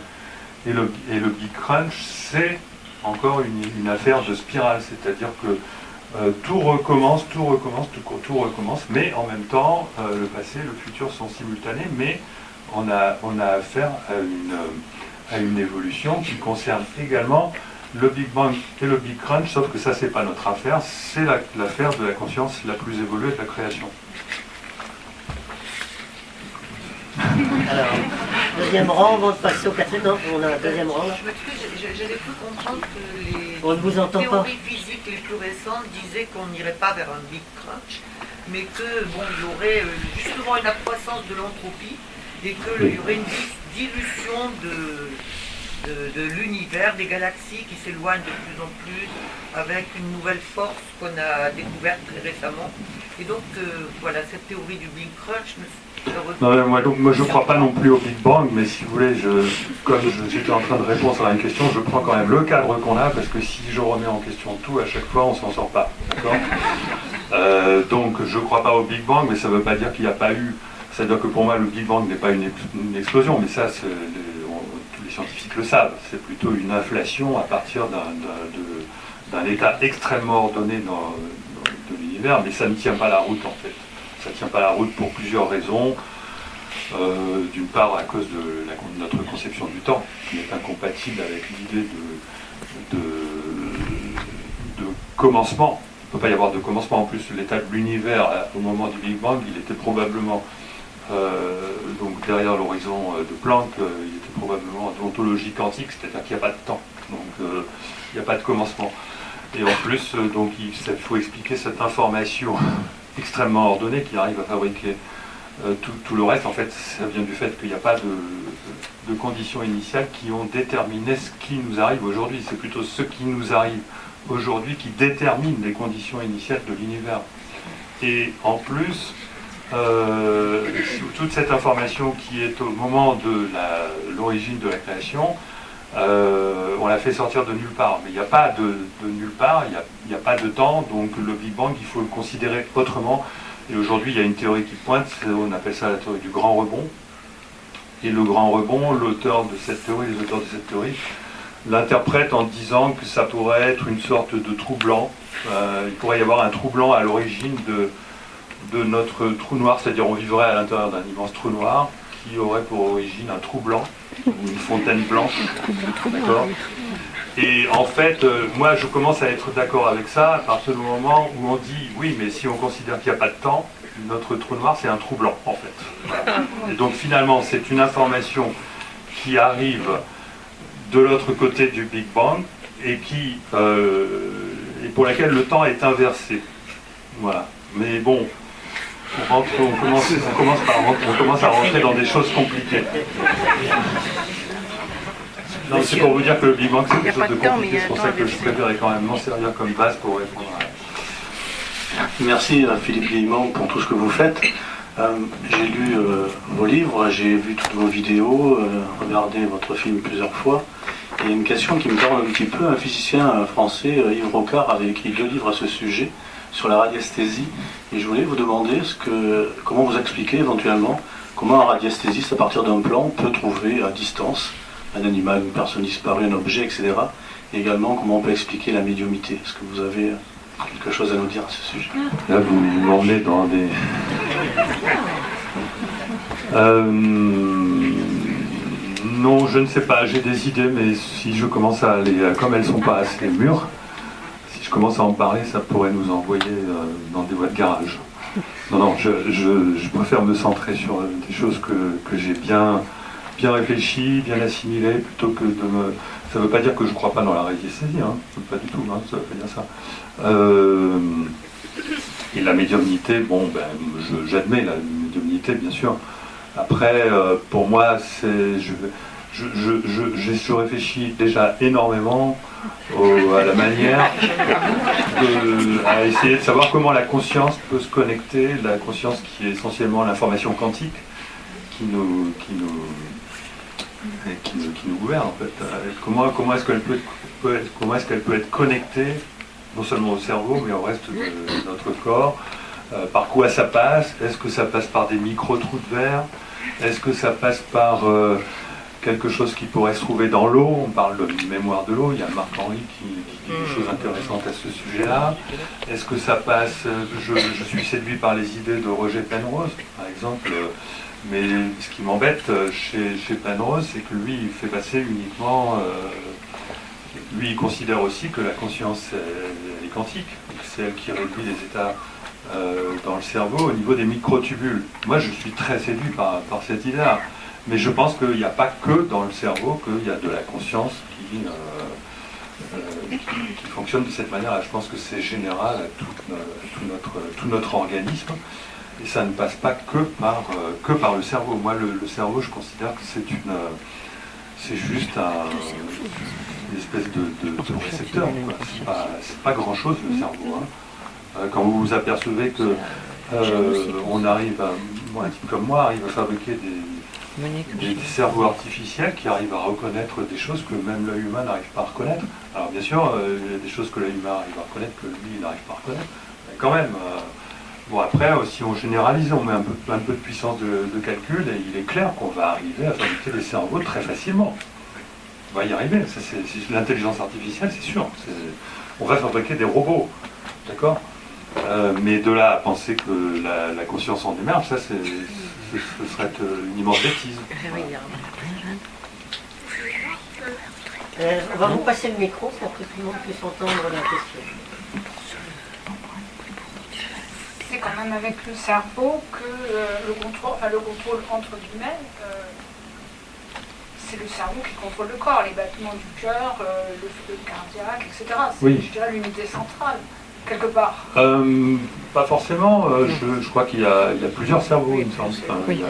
et le Big Crunch, c'est encore une affaire de spirale, c'est-à-dire que tout recommence, mais en même temps, le passé et le futur sont simultanés, mais on a affaire à une évolution qui concerne également le Big Bang et le Big Crunch, sauf que ça, c'est pas notre affaire, c'est l'affaire de la conscience la plus évoluée de la création. Alors, deuxième rang, avant de passer au quatrième, non, on a un deuxième rang. Je m'excuse, j'avais cru comprendre que les On ne vous entend pas. théories physiques les plus récentes disaient qu'on n'irait pas vers un Big Crunch, mais que bon, il y aurait justement une accroissance de l'entropie et qu'il y aurait une dilution de l'univers, des galaxies qui s'éloignent de plus en plus, avec une nouvelle force qu'on a découverte très récemment. Et donc, voilà, cette théorie du Big Crunch Non, moi je ne crois pas non plus au Big Bang, mais si vous voulez, comme j'étais en train de répondre à une question, je prends quand même le cadre qu'on a, parce que si je remets en question tout, à chaque fois, on ne s'en sort pas. D'accord ? Donc, je ne crois pas au Big Bang, mais ça ne veut pas dire qu'il n'y a pas eu... C'est-à-dire que pour moi, le Big Bang n'est pas une explosion, mais ça, tous les scientifiques le savent. C'est plutôt une inflation à partir d'un état extrêmement ordonné de l'univers, mais ça ne tient pas la route, en fait. Ça ne tient pas la route pour plusieurs raisons. D'une part, à cause de notre conception du temps, qui est incompatible avec l'idée de commencement. Il ne peut pas y avoir de commencement. En plus, l'état de l'univers, au moment du Big Bang, il était probablement, donc derrière l'horizon de Planck, il était probablement d'ontologie quantique, c'est-à-dire qu'il n'y a pas de temps. Donc, il n'y a pas de commencement. Et en plus, donc, il faut expliquer cette information extrêmement ordonnée qui arrive à fabriquer tout le reste. En fait, ça vient du fait qu'il n'y a pas de conditions initiales qui ont déterminé ce qui nous arrive aujourd'hui. C'est plutôt ce qui nous arrive aujourd'hui qui détermine les conditions initiales de l'univers. Et en plus, toute cette information qui est au moment de l'origine de la création, on l'a fait sortir de nulle part. Mais il n'y a pas de nulle part, il n'y a pas de temps, donc le Big Bang, il faut le considérer autrement. Et aujourd'hui, il y a une théorie qui pointe, on appelle ça la théorie du grand rebond. Et le grand rebond, les auteurs de cette théorie, l'interprètent en disant que ça pourrait être une sorte de trou blanc. Il pourrait y avoir un trou blanc à l'origine de notre trou noir, c'est-à-dire on vivrait à l'intérieur d'un immense trou noir qui aurait pour origine un trou blanc, une fontaine blanche. D'accord ? Et en fait, moi je commence à être d'accord avec ça à partir du moment où on dit oui, mais si on considère qu'il n'y a pas de temps, notre trou noir c'est un trou blanc en fait. Et donc finalement c'est une information qui arrive de l'autre côté du Big Bang et et pour laquelle le temps est inversé. Voilà. Mais bon, on commence à rentrer dans des choses compliquées. Non, c'est pour vous dire que le Big Bang c'est quelque chose de compliqué, c'est pour ça que je préférais quand même m'en servir comme base pour répondre à... Merci Philippe Guillemont pour tout ce que vous faites. J'ai lu vos livres, j'ai vu toutes vos vidéos, regardé votre film plusieurs fois. Et il y a une question qui me parle un petit peu. Un physicien français, Yves Rocard, avait écrit 2 livres à ce sujet, sur la radiesthésie. Et je voulais vous demander comment vous expliquez éventuellement comment un radiesthésiste, à partir d'un plan, peut trouver à distance un animal, une personne disparue, un objet, etc. Et également comment on peut expliquer la médiumnité. Est-ce que vous avez quelque chose à nous dire à ce sujet? Là, vous m'emmenez dans des... Non, je ne sais pas, j'ai des idées, mais si je commence à aller, comme elles ne sont pas assez mûres, si je commence à en parler, ça pourrait nous envoyer dans des voies de garage. Non, je préfère me centrer sur des choses que j'ai bien réfléchies, bien assimilées, plutôt que de me... Ça ne veut pas dire que je ne crois pas dans la radiesthésie, hein, pas du tout, hein, ça ne veut pas dire ça. Et la médiumnité, bon, ben, j'admets la médiumnité, bien sûr. Après, pour moi, je réfléchis déjà énormément à la manière à essayer de savoir comment la conscience peut se connecter, la conscience qui est essentiellement l'information quantique, nous gouverne en fait. Comment est-ce qu'elle peut être connectée non seulement au cerveau mais au reste de notre corps, par quoi ça passe, est-ce que ça passe par des micro-trous de verre, est-ce que ça passe par quelque chose qui pourrait se trouver dans l'eau, on parle de mémoire de l'eau, il y a Marc-Henri qui dit des choses intéressantes à ce sujet-là, est-ce que ça passe, je suis séduit par les idées de Roger Penrose par exemple, mais ce qui m'embête chez Penrose, c'est que lui, il fait passer uniquement... lui, il considère aussi que la conscience elle est quantique, c'est elle qui réduit les états dans le cerveau au niveau des microtubules. Moi, je suis très séduit par cette idée-là, mais je pense qu'il n'y a pas que dans le cerveau qu'il y a de la conscience qui fonctionne de cette manière-là. Je pense que c'est général à tout notre organisme. Et ça ne passe pas que par le cerveau. Moi, le cerveau, je considère que c'est juste une espèce de récepteur. C'est pas grand-chose, le cerveau. Quand vous vous apercevez que on arrive, un type comme moi arrive à fabriquer des cerveaux artificiels qui arrivent à reconnaître des choses que même l'œil humain n'arrive pas à reconnaître. Alors bien sûr, il y a des choses que l'œil humain arrive à reconnaître que lui n'arrive pas à reconnaître. Mais quand même... Bon après, si on généralise, on met un peu de puissance de calcul et il est clair qu'on va arriver à fabriquer des cerveaux très facilement. On va y arriver, c'est l'intelligence artificielle, c'est sûr. On va fabriquer des robots, d'accord, mais de là à penser que la conscience en émerge, ça ce serait une immense bêtise. On va vous passer le micro pour que tout le monde puisse entendre la question. C'est quand même avec le cerveau que le contrôle entre guillemets, c'est le cerveau qui contrôle le corps, les battements du cœur, le feu cardiaque, etc. C'est, je dirais, l'unité centrale, quelque part. Pas forcément. Je crois qu'il y a plusieurs cerveaux, il me semble. Il y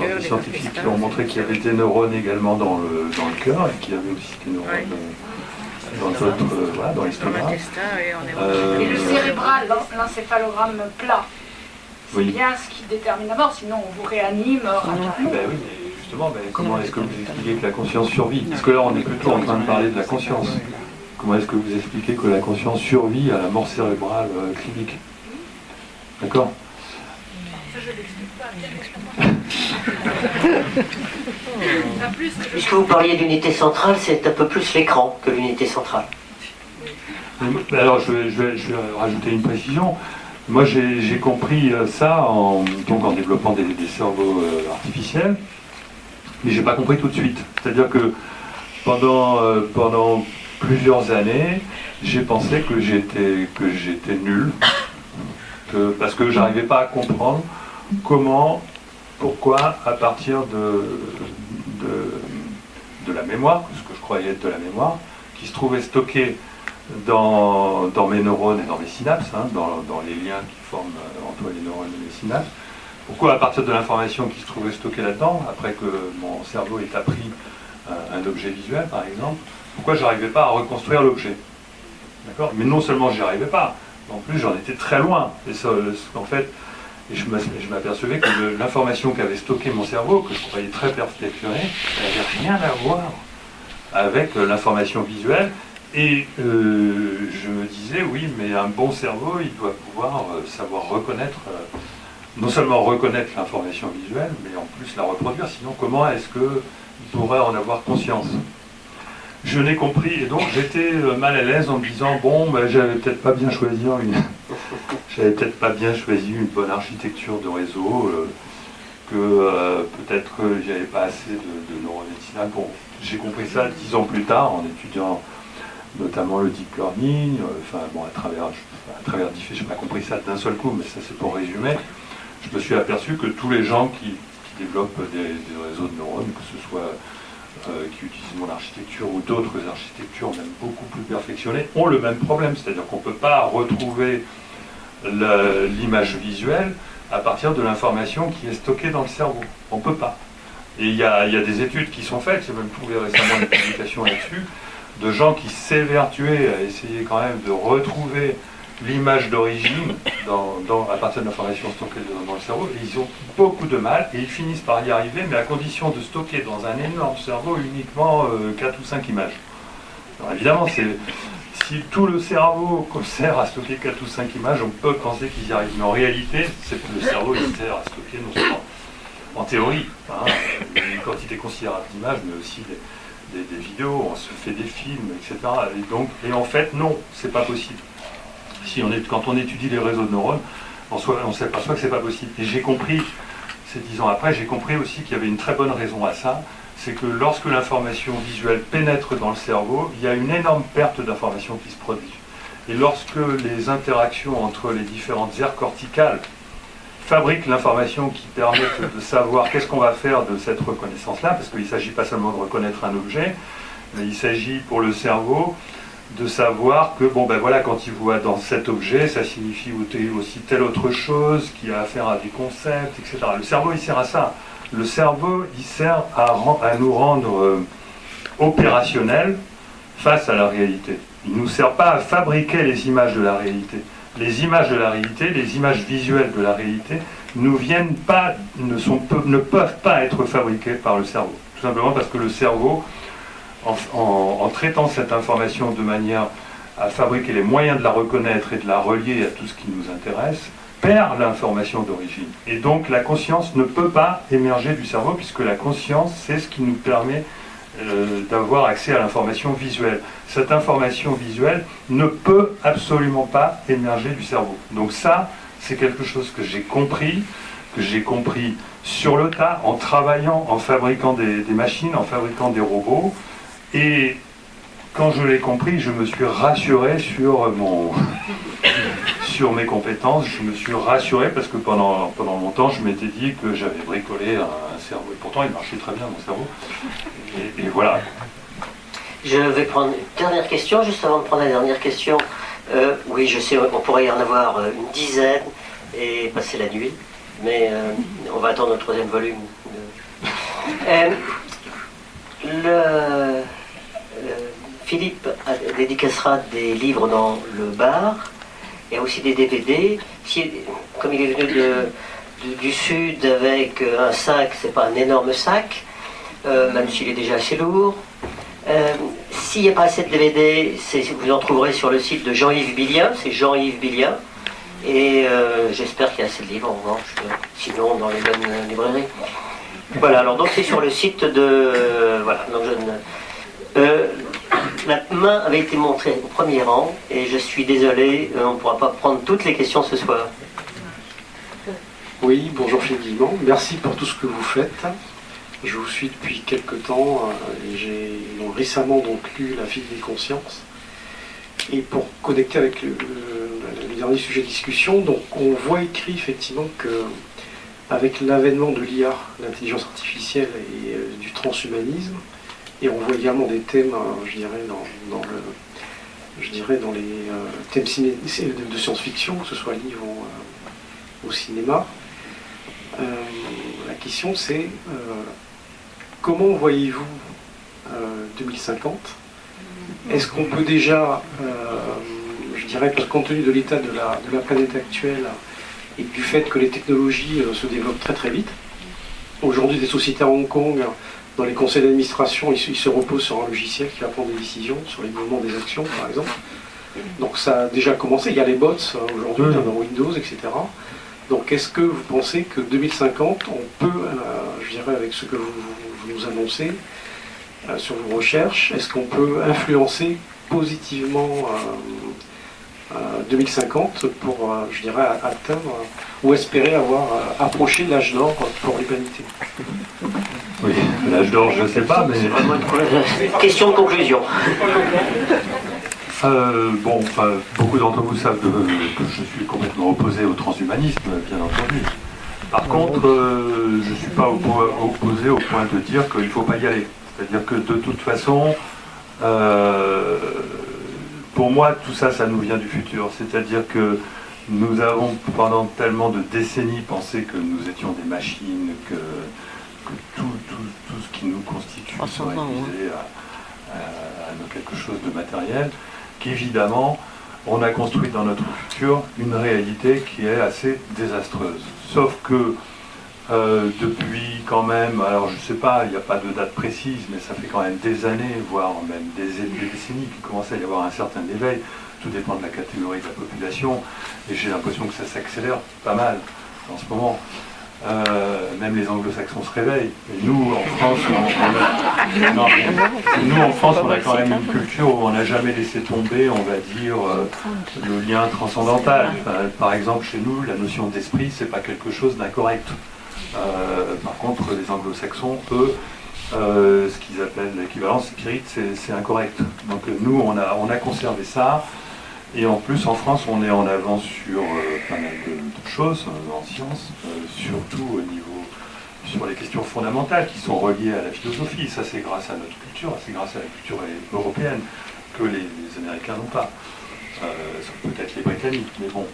a des scientifiques qui ont montré qu'il y avait des neurones également dans le cœur et qu'il y avait aussi des neurones... dans l'estomac. Et le cérébral, l'encéphalogramme plat, c'est bien ce qui détermine la mort, sinon on vous réanime rapidement. Oui, mais justement, comment est-ce que vous expliquez que la conscience survit? Parce que là, on est plutôt en train de parler de la conscience. Comment est-ce que vous expliquez que la conscience survit à la mort cérébrale clinique? D'accord? Ça, je l'explique pas. Puisque vous parliez d'unité centrale, c'est un peu plus l'écran que l'unité centrale. Alors, je vais rajouter une précision. Moi, j'ai compris ça en développant des cerveaux artificiels, mais j'ai pas compris tout de suite. C'est-à-dire que pendant plusieurs années, j'ai pensé que j'étais nul, parce que j'arrivais pas à comprendre pourquoi, à partir de la mémoire, ce que je croyais être de la mémoire, qui se trouvait stockée dans mes neurones et dans mes synapses, dans les liens qui forment entre les neurones et les synapses, pourquoi à partir de l'information qui se trouvait stockée là-dedans, après que mon cerveau ait appris un objet visuel par exemple, pourquoi je n'arrivais pas à reconstruire l'objet. D'accord ? Mais non seulement j'y arrivais pas, en plus j'en étais très loin. Et ça, en fait, je m'apercevais que l'information qu'avait stockée mon cerveau, que je croyais très perfectionnée, n'avait rien à voir avec l'information visuelle. Et je me disais, oui, mais un bon cerveau, il doit pouvoir savoir reconnaître, non seulement reconnaître l'information visuelle, mais en plus la reproduire, sinon comment est-ce qu'il pourrait en avoir conscience? Je n'ai compris, et donc j'étais mal à l'aise en me disant, bon, j'avais peut-être pas bien choisi une bonne architecture de réseau, que peut-être que j'avais pas assez de neurones rétinales. Bon, j'ai compris ça 10 ans plus tard en étudiant notamment le deep learning, à travers diffé, je n'ai pas compris ça d'un seul coup, mais ça c'est pour résumer. Je me suis aperçu que tous les gens qui développent des réseaux de neurones, que ce soit qui utilisent mon architecture ou d'autres architectures même beaucoup plus perfectionnées, ont le même problème, c'est-à-dire qu'on ne peut pas retrouver l'image visuelle à partir de l'information qui est stockée dans le cerveau. On ne peut pas. Et il y a des études qui sont faites, j'ai même trouvé récemment une publication là-dessus, de gens qui s'évertuaient à essayer quand même de retrouver l'image d'origine à partir de l'information stockée dans le cerveau, et ils ont beaucoup de mal, et ils finissent par y arriver, mais à condition de stocker dans un énorme cerveau uniquement 4 ou 5 images. Alors évidemment, si tout le cerveau sert à stocker 4 ou 5 images, on peut penser qu'ils y arrivent. Mais en réalité, le cerveau il sert à stocker non seulement en théorie, une quantité considérable d'images, mais aussi des vidéos, on se fait des films, etc. Et en fait, non, c'est pas possible. Quand on étudie les réseaux de neurones, on s'aperçoit que c'est pas possible. Et j'ai compris, c'est 10 ans après, j'ai compris aussi qu'il y avait une très bonne raison à ça, c'est que lorsque l'information visuelle pénètre dans le cerveau, il y a une énorme perte d'information qui se produit. Et lorsque les interactions entre les différentes aires corticales fabriquent l'information qui permet de savoir qu'est-ce qu'on va faire de cette reconnaissance-là, parce qu'il ne s'agit pas seulement de reconnaître un objet, mais il s'agit pour le cerveau de savoir que, quand il voit dans cet objet, ça signifie aussi telle autre chose qui a affaire à des concepts, etc. Le cerveau, il sert à ça. Le cerveau, il sert à nous rendre opérationnels face à la réalité. Il ne nous sert pas à fabriquer les images de la réalité. Les images de la réalité, les images visuelles de la réalité, ne peuvent pas être fabriquées par le cerveau. Tout simplement parce que le cerveau, en traitant cette information de manière à fabriquer les moyens de la reconnaître et de la relier à tout ce qui nous intéresse, perd l'information d'origine. Et donc la conscience ne peut pas émerger du cerveau, puisque la conscience, c'est ce qui nous permet d'avoir accès à l'information visuelle. Cette information visuelle ne peut absolument pas émerger du cerveau. Donc ça, c'est quelque chose que j'ai compris sur le tas, en travaillant, en fabriquant des machines, en fabriquant des robots. Et quand je l'ai compris, je me suis rassuré sur mes compétences, je me suis rassuré parce que pendant longtemps, je m'étais dit que j'avais bricolé un cerveau. Et pourtant, il marchait très bien, mon cerveau. Et voilà. Je vais prendre une dernière question, juste avant de prendre la dernière question. Oui, je sais, on pourrait y en avoir une dizaine et passer la nuit, mais on va attendre le 3e volume. Philippe dédicacera des livres dans le bar. Il y a aussi des DVD. Comme il est venu du sud avec un sac, c'est pas un énorme sac, même s'il est déjà assez lourd. S'il n'y a pas assez de DVD, vous en trouverez sur le site de Jean-Yves Billien, c'est Jean-Yves Billien. Et j'espère qu'il y a assez de livres en revanche, sinon dans les bonnes librairies. Voilà, alors donc c'est sur le site de... voilà, donc la main avait été montrée au premier rang et je suis désolé, on ne pourra pas prendre toutes les questions ce soir. Oui, bonjour Philippe Guillemont, merci pour tout ce que vous faites. Je vous suis depuis quelques temps et j'ai récemment lu La vie des consciences. Et pour connecter avec le dernier sujet de discussion, donc on voit écrit effectivement que avec l'avènement de l'IA, l'intelligence artificielle et du transhumanisme, et on voit également des thèmes, dans les thèmes de science-fiction, que ce soit livre ou au cinéma. La question c'est comment voyez-vous 2050 ? Est-ce qu'on peut déjà, compte tenu de l'état de la planète actuelle et du fait que les technologies se développent très très vite, aujourd'hui des sociétés à Hong Kong, dans les conseils d'administration, ils se reposent sur un logiciel qui va prendre des décisions sur les mouvements des actions, par exemple. Donc ça a déjà commencé, il y a les bots aujourd'hui dans Windows, etc. Donc est-ce que vous pensez que 2050, on peut, avec ce que vous nous annoncez sur vos recherches, est-ce qu'on peut influencer positivement 2050 pour, atteindre ou espérer avoir approché l'âge d'or pour l'humanité? Oui, l'âge d'or, je ne sais pas, mais... Question de conclusion. Beaucoup d'entre vous savent que je suis complètement opposé au transhumanisme, bien entendu. Par contre, je ne suis pas opposé au point de dire qu'il ne faut pas y aller. C'est-à-dire que de toute façon, pour moi, tout ça, ça nous vient du futur. C'est-à-dire que nous avons pendant tellement de décennies pensé que nous étions des machines, que tout ce qui nous constitue serait réduit à quelque chose de matériel, qu'évidemment, on a construit dans notre futur une réalité qui est assez désastreuse. Sauf que depuis quand même, alors je ne sais pas, il n'y a pas de date précise, mais ça fait quand même des années, voire même des décennies qu'il commence à y avoir un certain éveil. Tout dépend de la catégorie de la population, et j'ai l'impression que ça s'accélère pas mal en ce moment. Même les anglo-saxons se réveillent. Et nous, en France, on a quand même une culture où on n'a jamais laissé tomber, on va dire, le lien transcendantal. Par exemple, chez nous, la notion d'esprit, c'est pas quelque chose d'incorrect. Par contre, les anglo-saxons, eux, ce qu'ils appellent l'équivalence spirit, c'est incorrect. Donc nous, on a conservé ça. Et en plus, en France, on est en avance sur pas mal de choses en sciences, surtout au niveau sur les questions fondamentales qui sont reliées à la philosophie. Ça, c'est grâce à notre culture, c'est grâce à la culture européenne que les Américains n'ont pas. Peut-être les Britanniques, mais bon.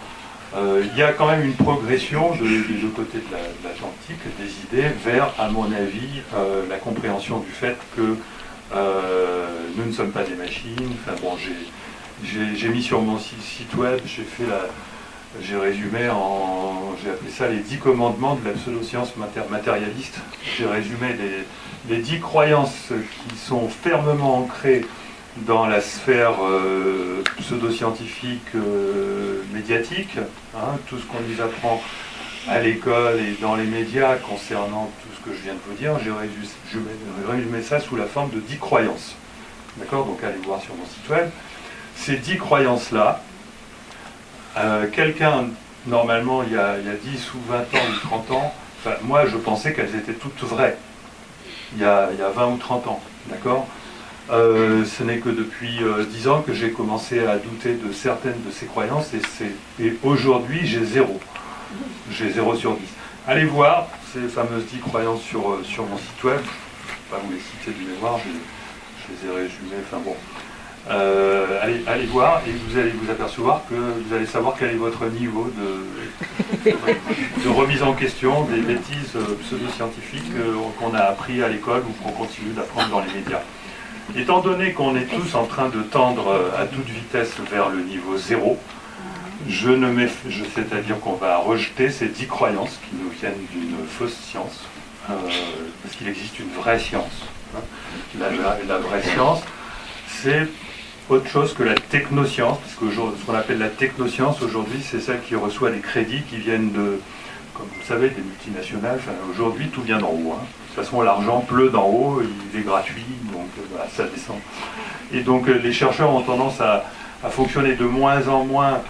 Il y a quand même une progression des deux côtés de l'Atlantique des idées vers, à mon avis, la compréhension du fait que nous ne sommes pas des machines. Enfin bon, j'ai mis sur mon site web, j'ai résumé j'ai appelé ça les 10 commandements de la pseudo-science matérialiste. J'ai résumé les 10 croyances qui sont fermement ancrées dans la sphère pseudo-scientifique médiatique, hein, tout ce qu'on nous apprend à l'école et dans les médias concernant tout ce que je viens de vous dire, j'ai résumé ça sous la forme de 10 croyances. D'accord ? Donc allez voir sur mon site web. Ces 10 croyances-là, quelqu'un, normalement, il y a 10 ou 20 ans ou 30 ans, enfin, moi je pensais qu'elles étaient toutes vraies, il y a 20 ou 30 ans, d'accord ? Ce n'est que depuis 10 ans que j'ai commencé à douter de certaines de ces croyances, et aujourd'hui j'ai 0. J'ai 0 sur 10. Allez voir ces fameuses 10 croyances sur mon site web, je ne vais pas vous les citer de mémoire, je les ai résumées, enfin bon. Allez voir et vous allez vous apercevoir que vous allez savoir quel est votre niveau de remise en question des bêtises pseudo-scientifiques qu'on a appris à l'école ou qu'on continue d'apprendre dans les médias. Étant donné qu'on est tous en train de tendre à toute vitesse vers le niveau 0, c'est-à-dire qu'on va rejeter ces 10 croyances qui nous viennent d'une fausse science, parce qu'il existe une vraie science. Hein. La vraie science, c'est autre chose que la technoscience, parce que ce qu'on appelle la technoscience aujourd'hui, c'est celle qui reçoit des crédits qui viennent de, comme vous le savez, des multinationales. Enfin, aujourd'hui, tout vient d'en haut. Hein. De toute façon, l'argent pleut d'en haut, il est gratuit, donc voilà, ça descend. Et donc, les chercheurs ont tendance à fonctionner de moins en moins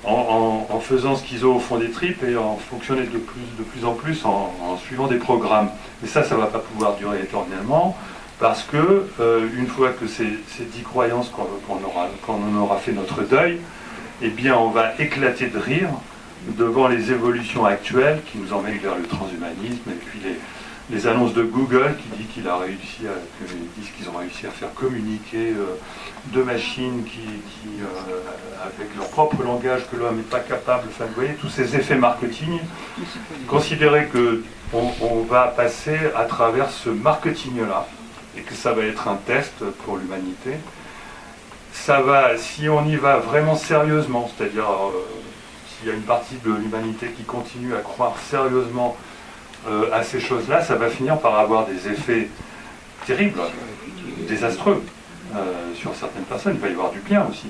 en faisant ce qu'ils ont au fond des tripes et en fonctionner de plus en plus en suivant des programmes. Et ça ne va pas pouvoir durer éternellement. Parce que, une fois que ces 10 croyances qu'on aura fait notre deuil, eh bien on va éclater de rire devant les évolutions actuelles qui nous emmènent vers le transhumanisme et puis les annonces de Google qui dit qu'ils ont réussi à faire communiquer deux machines avec leur propre langage que l'homme n'est pas capable. Enfin, vous voyez, tous ces effets marketing, considérez qu'on va passer à travers ce marketing-là, et que ça va être un test pour l'humanité. Ça va, si on y va vraiment sérieusement, c'est-à-dire s'il y a une partie de l'humanité qui continue à croire sérieusement à ces choses-là, ça va finir par avoir des effets terribles, désastreux sur certaines personnes. Il va y avoir du bien aussi.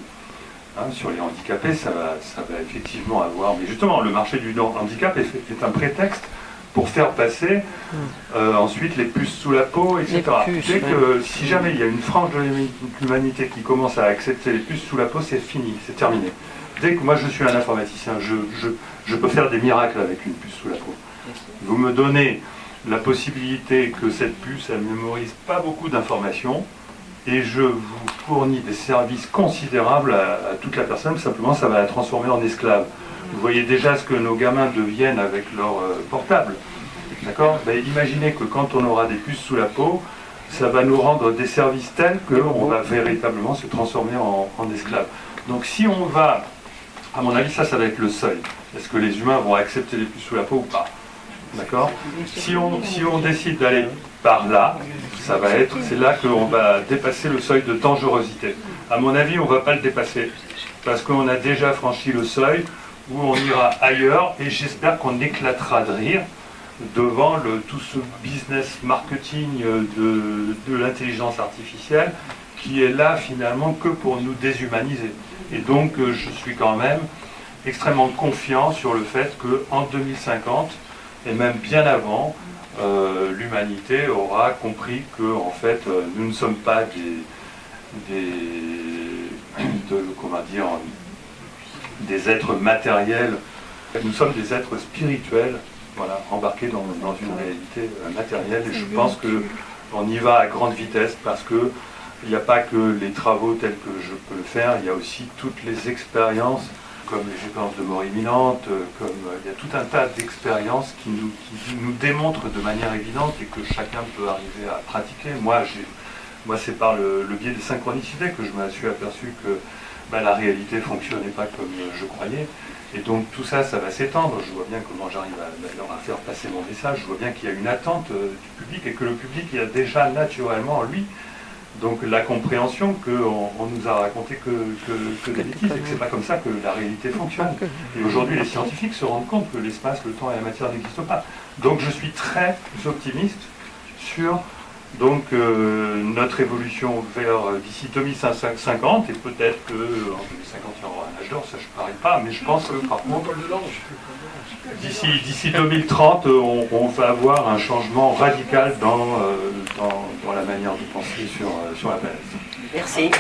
Hein, sur les handicapés, ça va effectivement avoir... Mais justement, le marché du handicap est un prétexte pour faire passer ensuite les puces sous la peau, etc. Dès que si jamais il y a une frange de l'humanité qui commence à accepter les puces sous la peau, c'est fini, c'est terminé. Dès que moi je suis un informaticien, je peux faire des miracles avec une puce sous la peau. Vous me donnez la possibilité que cette puce, elle ne mémorise pas beaucoup d'informations, et je vous fournis des services considérables à toute la personne, simplement ça va la transformer en esclave. Vous voyez déjà ce que nos gamins deviennent avec leur portable. D'accord ? Ben, imaginez que quand on aura des puces sous la peau, ça va nous rendre des services tels qu'on va véritablement se transformer en esclaves. Donc si on va, à mon avis, ça va être le seuil. Est-ce que les humains vont accepter les puces sous la peau ou pas ? D'accord ? Si on décide d'aller par là, c'est là qu'on va dépasser le seuil de dangerosité. À mon avis, on ne va pas le dépasser. parce qu'on a déjà franchi le seuil où on ira ailleurs, et j'espère qu'on éclatera de rire devant tout ce business marketing de l'intelligence artificielle qui est là finalement que pour nous déshumaniser. Et donc je suis quand même extrêmement confiant sur le fait qu'en 2050, et même bien avant, l'humanité aura compris que en fait nous ne sommes pas des êtres matériels, nous sommes des êtres spirituels, voilà, embarqués dans une réalité matérielle. Et je pense qu'on y va à grande vitesse parce que il n'y a pas que les travaux tels que je peux le faire, il y a aussi toutes les expériences, comme les expériences de mort imminente, il y a tout un tas d'expériences qui nous démontrent de manière évidente et que chacun peut arriver à pratiquer. Moi c'est par le biais des synchronicités que je me suis aperçu que la réalité ne fonctionnait pas comme je croyais. Et donc tout ça, ça va s'étendre. Je vois bien comment j'arrive à faire passer mon message. Je vois bien qu'il y a une attente du public et que le public il a déjà naturellement en lui donc la compréhension qu'on nous a raconté que des bêtises et que c'est pas comme ça que la réalité fonctionne. Et aujourd'hui, les scientifiques se rendent compte que l'espace, le temps et la matière n'existent pas. Donc je suis très optimiste sur notre évolution vers d'ici 2050, et peut-être qu'en 2050 il y aura un âge d'or, ça je ne parie pas, mais je pense que par contre d'ici 2030 on va avoir un changement radical dans la manière de penser sur la planète. Merci.